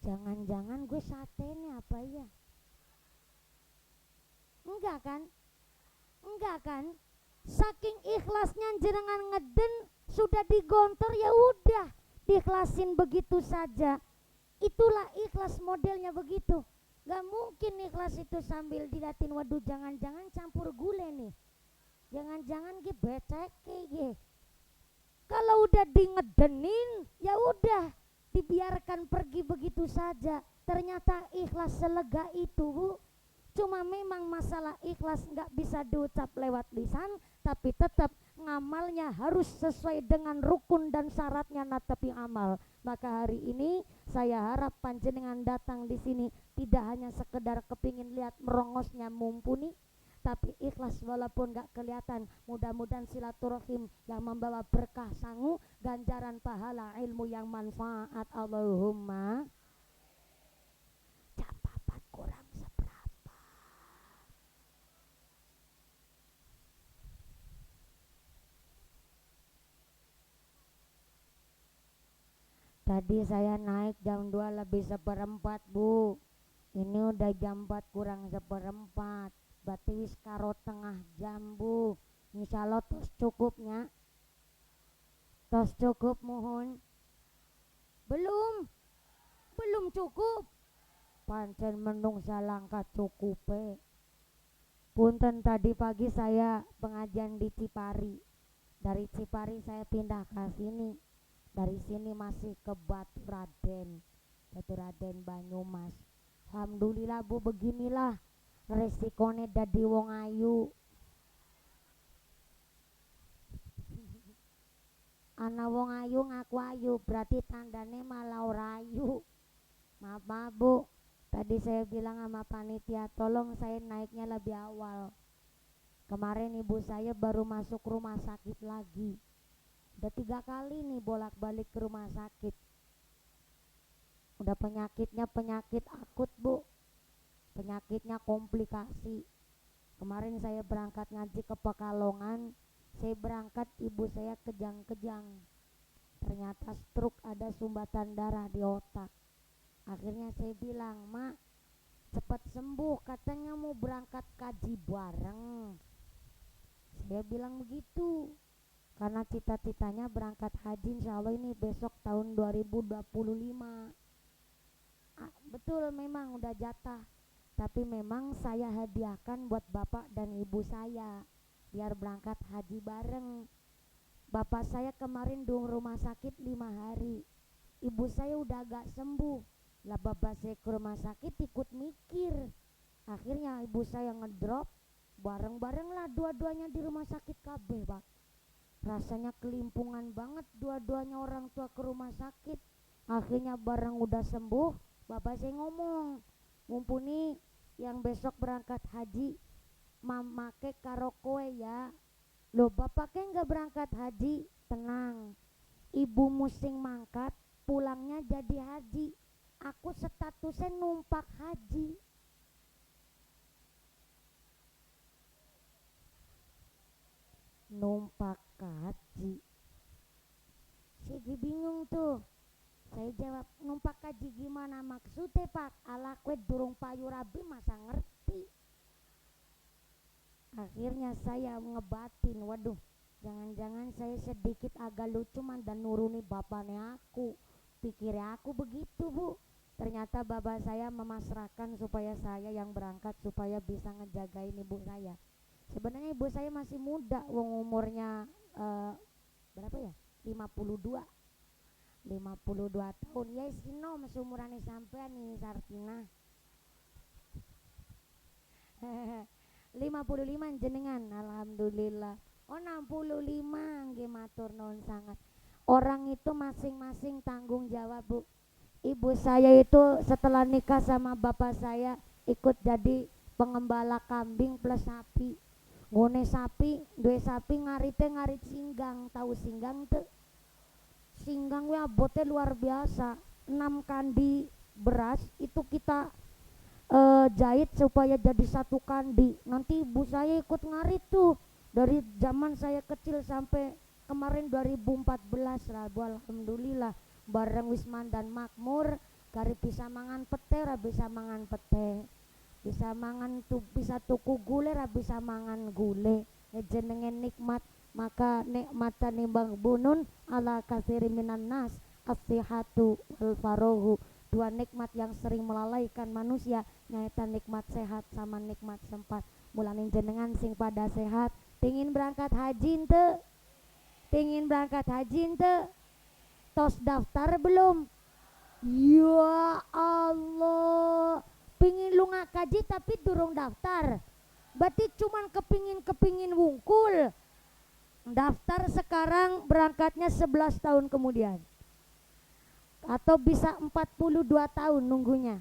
Jangan-jangan gue satenya apa ya? Enggak kan? Enggak kan? Saking ikhlasnya jenengan ngeden sudah digontor, ya udah diikhlasin begitu saja. Itulah ikhlas, modelnya begitu. Gak mungkin ikhlas itu sambil diliatin, waduh jangan-jangan campur gule nih, jangan-jangan becek ge. Kalau udah dingedenin ya udah dibiarkan pergi begitu saja. Ternyata ikhlas selega itu, Bu. Cuma memang masalah ikhlas nggak bisa diucap lewat lisan, tapi tetap ngamalnya harus sesuai dengan rukun dan syaratnya natapi amal. Maka hari ini saya harap panjenengan datang di sini tidak hanya sekedar kepingin lihat merongosnya mumpuni, tapi ikhlas walaupun gak kelihatan. Mudah-mudahan silaturahim yang membawa berkah sangu, ganjaran pahala, ilmu yang manfaat. Allahumma capapat kurang seberapa. Tadi saya naik jam 2 lebih seperempat, Bu. Ini udah jam 4 kurang seperempat. Berarti wis karo tengah jam, Bu. Insyaallah tos cukupnya. Tos cukup mohon. Belum cukup. Pancen menung salangka cukupe. Punten, tadi pagi saya pengajian di Cipari. Dari Cipari saya pindah ke sini. Dari sini masih ke Batu Raden Banyumas. Alhamdulillah, Bu, beginilah resikone dadi wong ayu. Ana wong ayu ngaku ayu berarti tandane malah ora ayu. Maaf Bu, tadi saya bilang sama panitia tolong saya naiknya lebih awal. Kemarin ibu saya baru masuk rumah sakit lagi. Udah 3 kali nih bolak-balik ke rumah sakit. Udah penyakitnya penyakit akut, Bu. Penyakitnya komplikasi. Kemarin saya berangkat ngaji ke Pekalongan, saya berangkat ibu saya kejang-kejang. Ternyata stroke, ada sumbatan darah di otak. Akhirnya saya bilang, "Mak, cepat sembuh, katanya mau berangkat kaji bareng." Saya bilang begitu. Karena cita-citanya berangkat haji insya Allah ini besok tahun 2025. Betul, memang udah jatah. Tapi memang saya hadiahkan buat bapak dan ibu saya biar berangkat haji bareng. Bapak saya kemarin di rumah sakit 5 hari. Ibu saya udah agak sembuh. Lah bapak saya ke rumah sakit ikut mikir. Akhirnya ibu saya ngedrop. Bareng-bareng lah dua-duanya di rumah sakit kabeh, Pak. Rasanya kelimpungan banget dua-duanya orang tua ke rumah sakit. Akhirnya bareng udah sembuh, bapak saya ngomong, mumpuni yang besok berangkat haji mamake karo kowe ya. Loh, bapaknya nggak berangkat haji, tenang, ibu musing mangkat pulangnya jadi haji, aku statusnya numpak haji. Numpak haji, saya bingung tuh. Saya jawab, numpak haji gimana maksudnya Pak? Ala kue durung payu rabi masa ngerti. Akhirnya saya ngebatin, waduh, jangan-jangan saya sedikit agak lucu dan nuruni bapaknya aku. Pikirnya aku begitu, Bu. Ternyata bapak saya memasrahkan supaya saya yang berangkat supaya bisa ngejagain ibu saya. Sebenarnya ibu saya masih muda, wong umurnya berapa ya? 52 tahun. Ya sino seumuran sampean nih Sartina. 55 jenengan, alhamdulillah. Oh 65, nggih matur nuwun sangat. Orang itu masing-masing tanggung jawab, Bu. Ibu saya itu setelah nikah sama bapak saya ikut jadi pengembala kambing plus sapi. Ngone sapi, duwe sapi ngarit singgang, tahu singgang tuh? Singgang we abote luar biasa. 6 kandi beras itu kita jahit supaya jadi 1 kandi. Nanti ibu saya ikut ngarit tuh dari zaman saya kecil sampai kemarin 2014 lah, Bu. Alhamdulillah bareng Wisman dan Makmur kari bisa mangan pete, ra bisa mangan pete. bisa mangan bisa tuku gule ra bisa mangan gule jenenge nikmat. Maka nikmatan nimbang bunun ala kasiri minan nas as-sihatu wal farohu. Dua nikmat yang sering melalaikan manusia nyaita nikmat sehat sama nikmat sempat. Mulane jenengan sing pada sehat pengin berangkat haji ente, pengin berangkat haji ente, tos daftar belum? Ya Allah, pingin lu ngakaji tapi durung daftar, berarti cuman kepingin wungkul. Daftar sekarang berangkatnya 11 tahun kemudian, atau bisa 42 tahun nunggunya.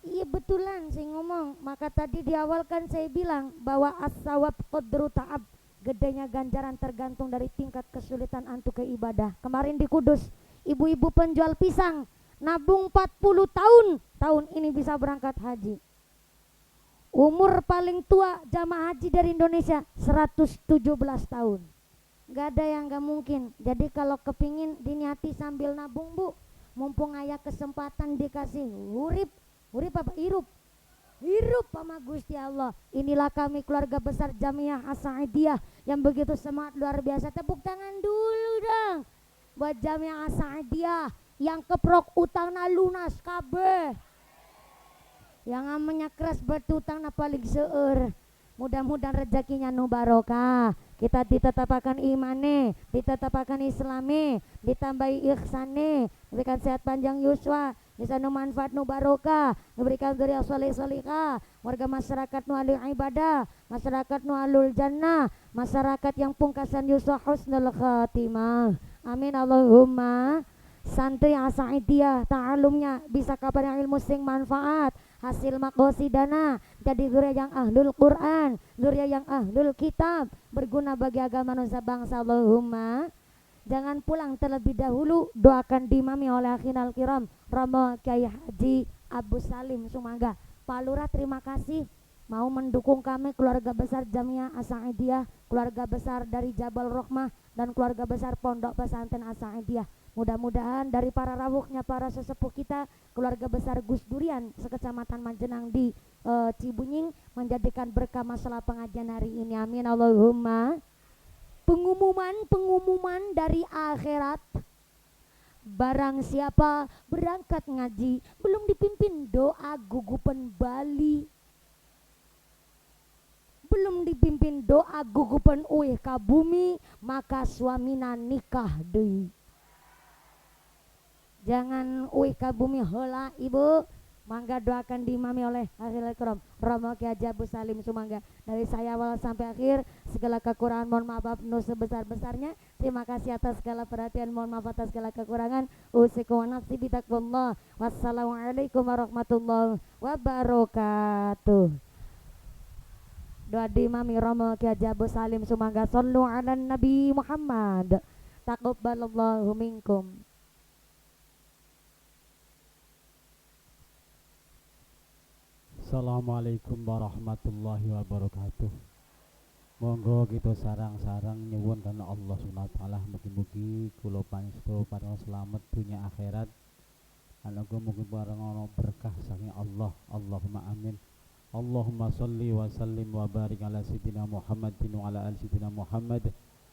Iya betulan saya ngomong. Maka tadi di awal kan saya bilang bahwa as-sawab qadru ta'ab, gedenya ganjaran tergantung dari tingkat kesulitan antu ke ibadah. Kemarin di Kudus ibu-ibu penjual pisang nabung 40 tahun, tahun ini bisa berangkat haji. Umur paling tua jamaah haji dari Indonesia 117 tahun. Gak ada yang gak mungkin. Jadi kalau kepingin diniati sambil nabung bu, mumpung ayah kesempatan dikasih urip apa hirup sama Gusti Allah. Inilah kami keluarga besar Jamiah As-Sa'idiyah yang begitu semangat luar biasa. Tepuk tangan dulu dong buat Jamiah As-Sa'idiyah yang keprok utangna lunas kabeh, yang namanya keras bertutang paling seueur. Mudah-mudahan rezekinya nu barokah, kita ditetapakan imane, ditetapakan islami, ditambahi ihsane, diberikan sehat panjang yuswa, bisa nu manfaat nu barokah, diberikan dzurriyyah sholih-sholihah, warga masyarakat nu ahli ibadah, masyarakat nu ahlul jannah, masyarakat yang pungkasan yuswa husnul khatimah. Amin Allahumma. Santri As-Sa'idiyah ta'alumnya bisa kabar yang ilmu sing manfaat, hasil maqasidana jadi dzurriyyah yang ahlul Quran, dzurriyyah yang ahlul kitab, berguna bagi agama nusa bangsa. Allahumma. Jangan pulang terlebih dahulu, doakan dimami oleh akhinal kiram Romo Kiai Haji Abu Salim Sumangga. Pak Lurah terima kasih mau mendukung kami keluarga besar Jamiah As-Sa'idiyah, keluarga besar dari Jabal Rohmah dan keluarga besar Pondok Pesantren As-Sa'idiyah. Mudah-mudahan dari para rawuhnya para sesepuh kita, keluarga besar Gus Durian sekecamatan Majenang di Cibunying, menjadikan berkah masalah pengajian hari ini. Amin Allahumma. Pengumuman dari akhirat. Barang siapa berangkat ngaji belum dipimpin doa gugupan Bali, belum dipimpin doa gugupan uih ka bumi, maka suamina nikah deui. Jangan uih ka bumi heula ibu. Mangga doakan dimami oleh akhirul kiram Romo Kiai Haji Abu Salim Sumangga. Dari saya awal sampai akhir segala kekurangan mohon maaf nu sebesar-besarnya. Terima kasih atas segala perhatian, mohon maaf atas segala kekurangan. Usikum wa nafsi bitaqwallah. Wassalamualaikum warahmatullahi wabarakatuh. Doa dimami Romo Kiai Haji Abu Salim Sumangga. Shallu ala Nabi Muhammad. Taqabbalallahu minkum. Assalamualaikum warahmatullahi wabarakatuh. Monggo kita sarang-sarang nyuwun karena Allah Subhanahu wa taala mugi-mugi kula panjenengan paring selamat dunia akhirat. Anaga mugi bareng ana berkah saking Allah. Allahumma amin. Allahumma sholli wa sallim wa barik ala sayyidina Muhammadin wa ala ali sayyidina Muhammad.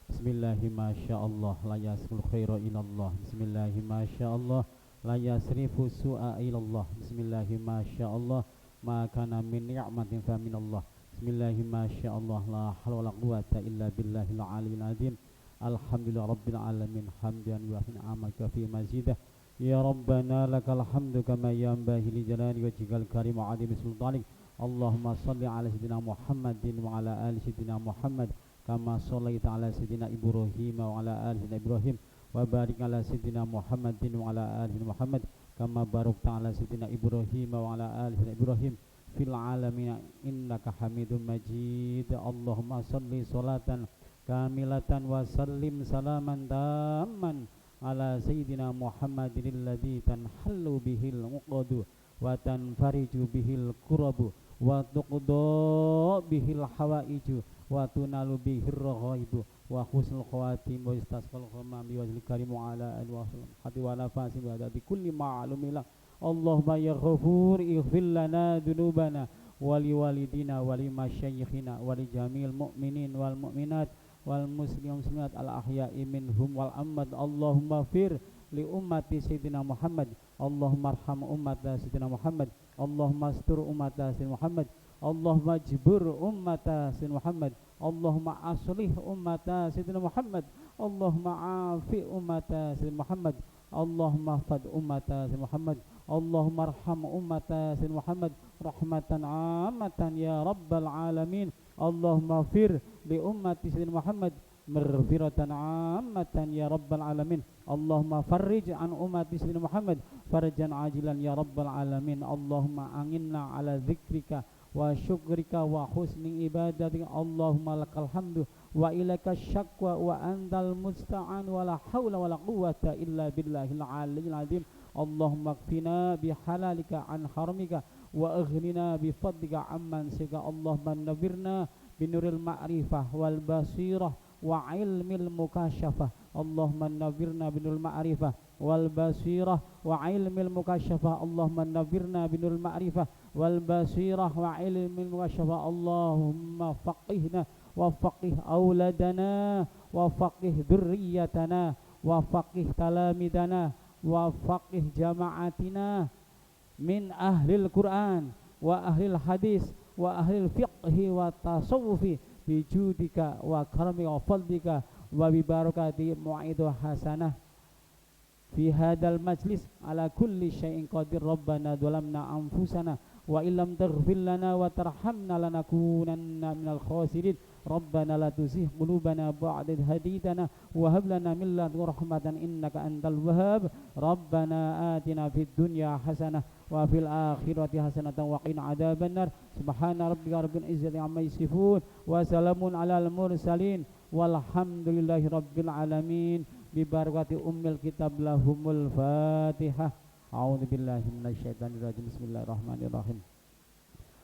Bismillahi masyaallah la yasrul khaira ilallah. Bismillahi masyaallah la yasrifu su'a ilallah. Bismillahi masyaallah maka min ni'matin fa minallah. Bismillahi masyaallah la haula wala quwata illa billahil aliyil azim. Alhamdulillah rabbil alamin hamdan wa fi ni'amaka fi mazidah. Ya rabbana lakal hamdu kama yanbaghi li jalali wajhikal karim wa 'azimi sultanik. Allahumma shalli ala sayyidina Muhammadin wa ala ali sayyidina Muhammad kama shallaita ala sayyidina Ibrahim wa ala ali sayyidina Ibrahim wa barik ala sayyidina Muhammadin wa ala ali sayyidina Muhammad kama barakta ala sayyidina Ibrahim wa ala ali sayyidina Ibrahim fil alamin innaka Hamidum Majid. Allahumma shalli salatan kamilatan wa sallim salaman tamman ala sayyidina Muhammadin alladzi tanhallu bihil uqadu wa tanfariju bihil kurabu wa tuqda bihil hawaiju wa tunalu bihir raghaibu wa husnul khawatim wa istasqal ghamam bi wajhil karim wa ala alihi wa sallam hati wa nafasi wa bi kulli ma'lumin. Allahumma ya ghafur ighfir lana dhunubana wali walidina wali masyayikhina wali jamil mu'minin wal mu'minat wal muslim muslimat al ahya'i minhum wal amwat. Allahumma fir li ummati sayyidina Muhammad, Allahumma arham ummata sayyidina Muhammad, Allahumma astur ummata sayyidina Muhammad, Allahumma jibur ummata sayyidina Muhammad, Allahumma aslih ummata sayyidina Muhammad, Allahumma afi ummata sayyidina Muhammad, Allahumma fad ummata sayyidina Muhammad, Allahumma arham ummata sayyidina Muhammad rahmatan ammatan ya rabbal alamin. Allahumma fir li ummati sayyidina Muhammad maghfiratan ammatan ya rabbal alamin. Allahumma farrij an ummati sayyidina Muhammad farjan ajilan ya rabbal alamin. Allahumma anginna ala dzikrika wa syukrika wa husni ibadatika. Allahumma lakal hamdu wa ilaika syakwa wa antal musta'an wa la hawla wa la quwwata illa billahil aliyyil azim. Allahumma kfina bihalalika an haramika wa aghnina bifadlika amman sika. Allahumma nawwirna binuril ma'rifah wal basirah wa ilmil mukasyafah. Allahumma nawwirna binuril ma'rifah wal basirah wa ilmil mukasyafah. Allahumma nawwirna binuril ma'rifah wal basirah wa ilmil mukasyafah. Allahumma faqihna wa faqih auladana wa faqih dzurriyyatana wa faqih talamidana wa faqih jama'atina min ahlil Quran wa ahlil hadis wa ahlil fiqhi wa tasawufi bijudika wa karamika wa fadlika wa bibarakati mu'idu hasanah fi hadal majlis ala kulli syai'in qadir. Rabbana dhalamna anfusana wa illam taghfir lana wa tarhamna lanakunanna minal khasirin. Rabbana la tuzigh qulubana ba'da idh hadaytana wa hab lana min ladunka rahmatan innaka antal wahhab. Rabbana atina fid dunya hasanah wa fil akhirati hasanatan wa qina adzabannar. Subhana rabbika rabbil izzati amma yasifun wa salamun alal mursalin walhamdulillahi rabbil alamin. Bi barakati ummil kitab lahumul fatihah. A'udzu billahi minasyaitonir rajim. Bismillahirrahmanirrahim.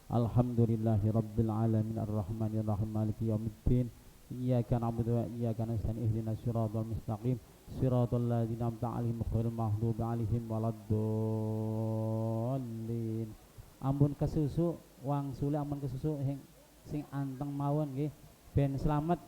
Alhamdulillahi rabbil alamin arrahmanir rahim maliki yaumiddin. Iyyaka na'budu wa iyyaka nasta'in ihdinas siratal mustaqim siratal ladzina an'amta 'alaihim ghairil maghdubi 'alaihim waladdallin. Ampun kesusu wang sule ampun kesusu sing anteng mawon nggih ben slamet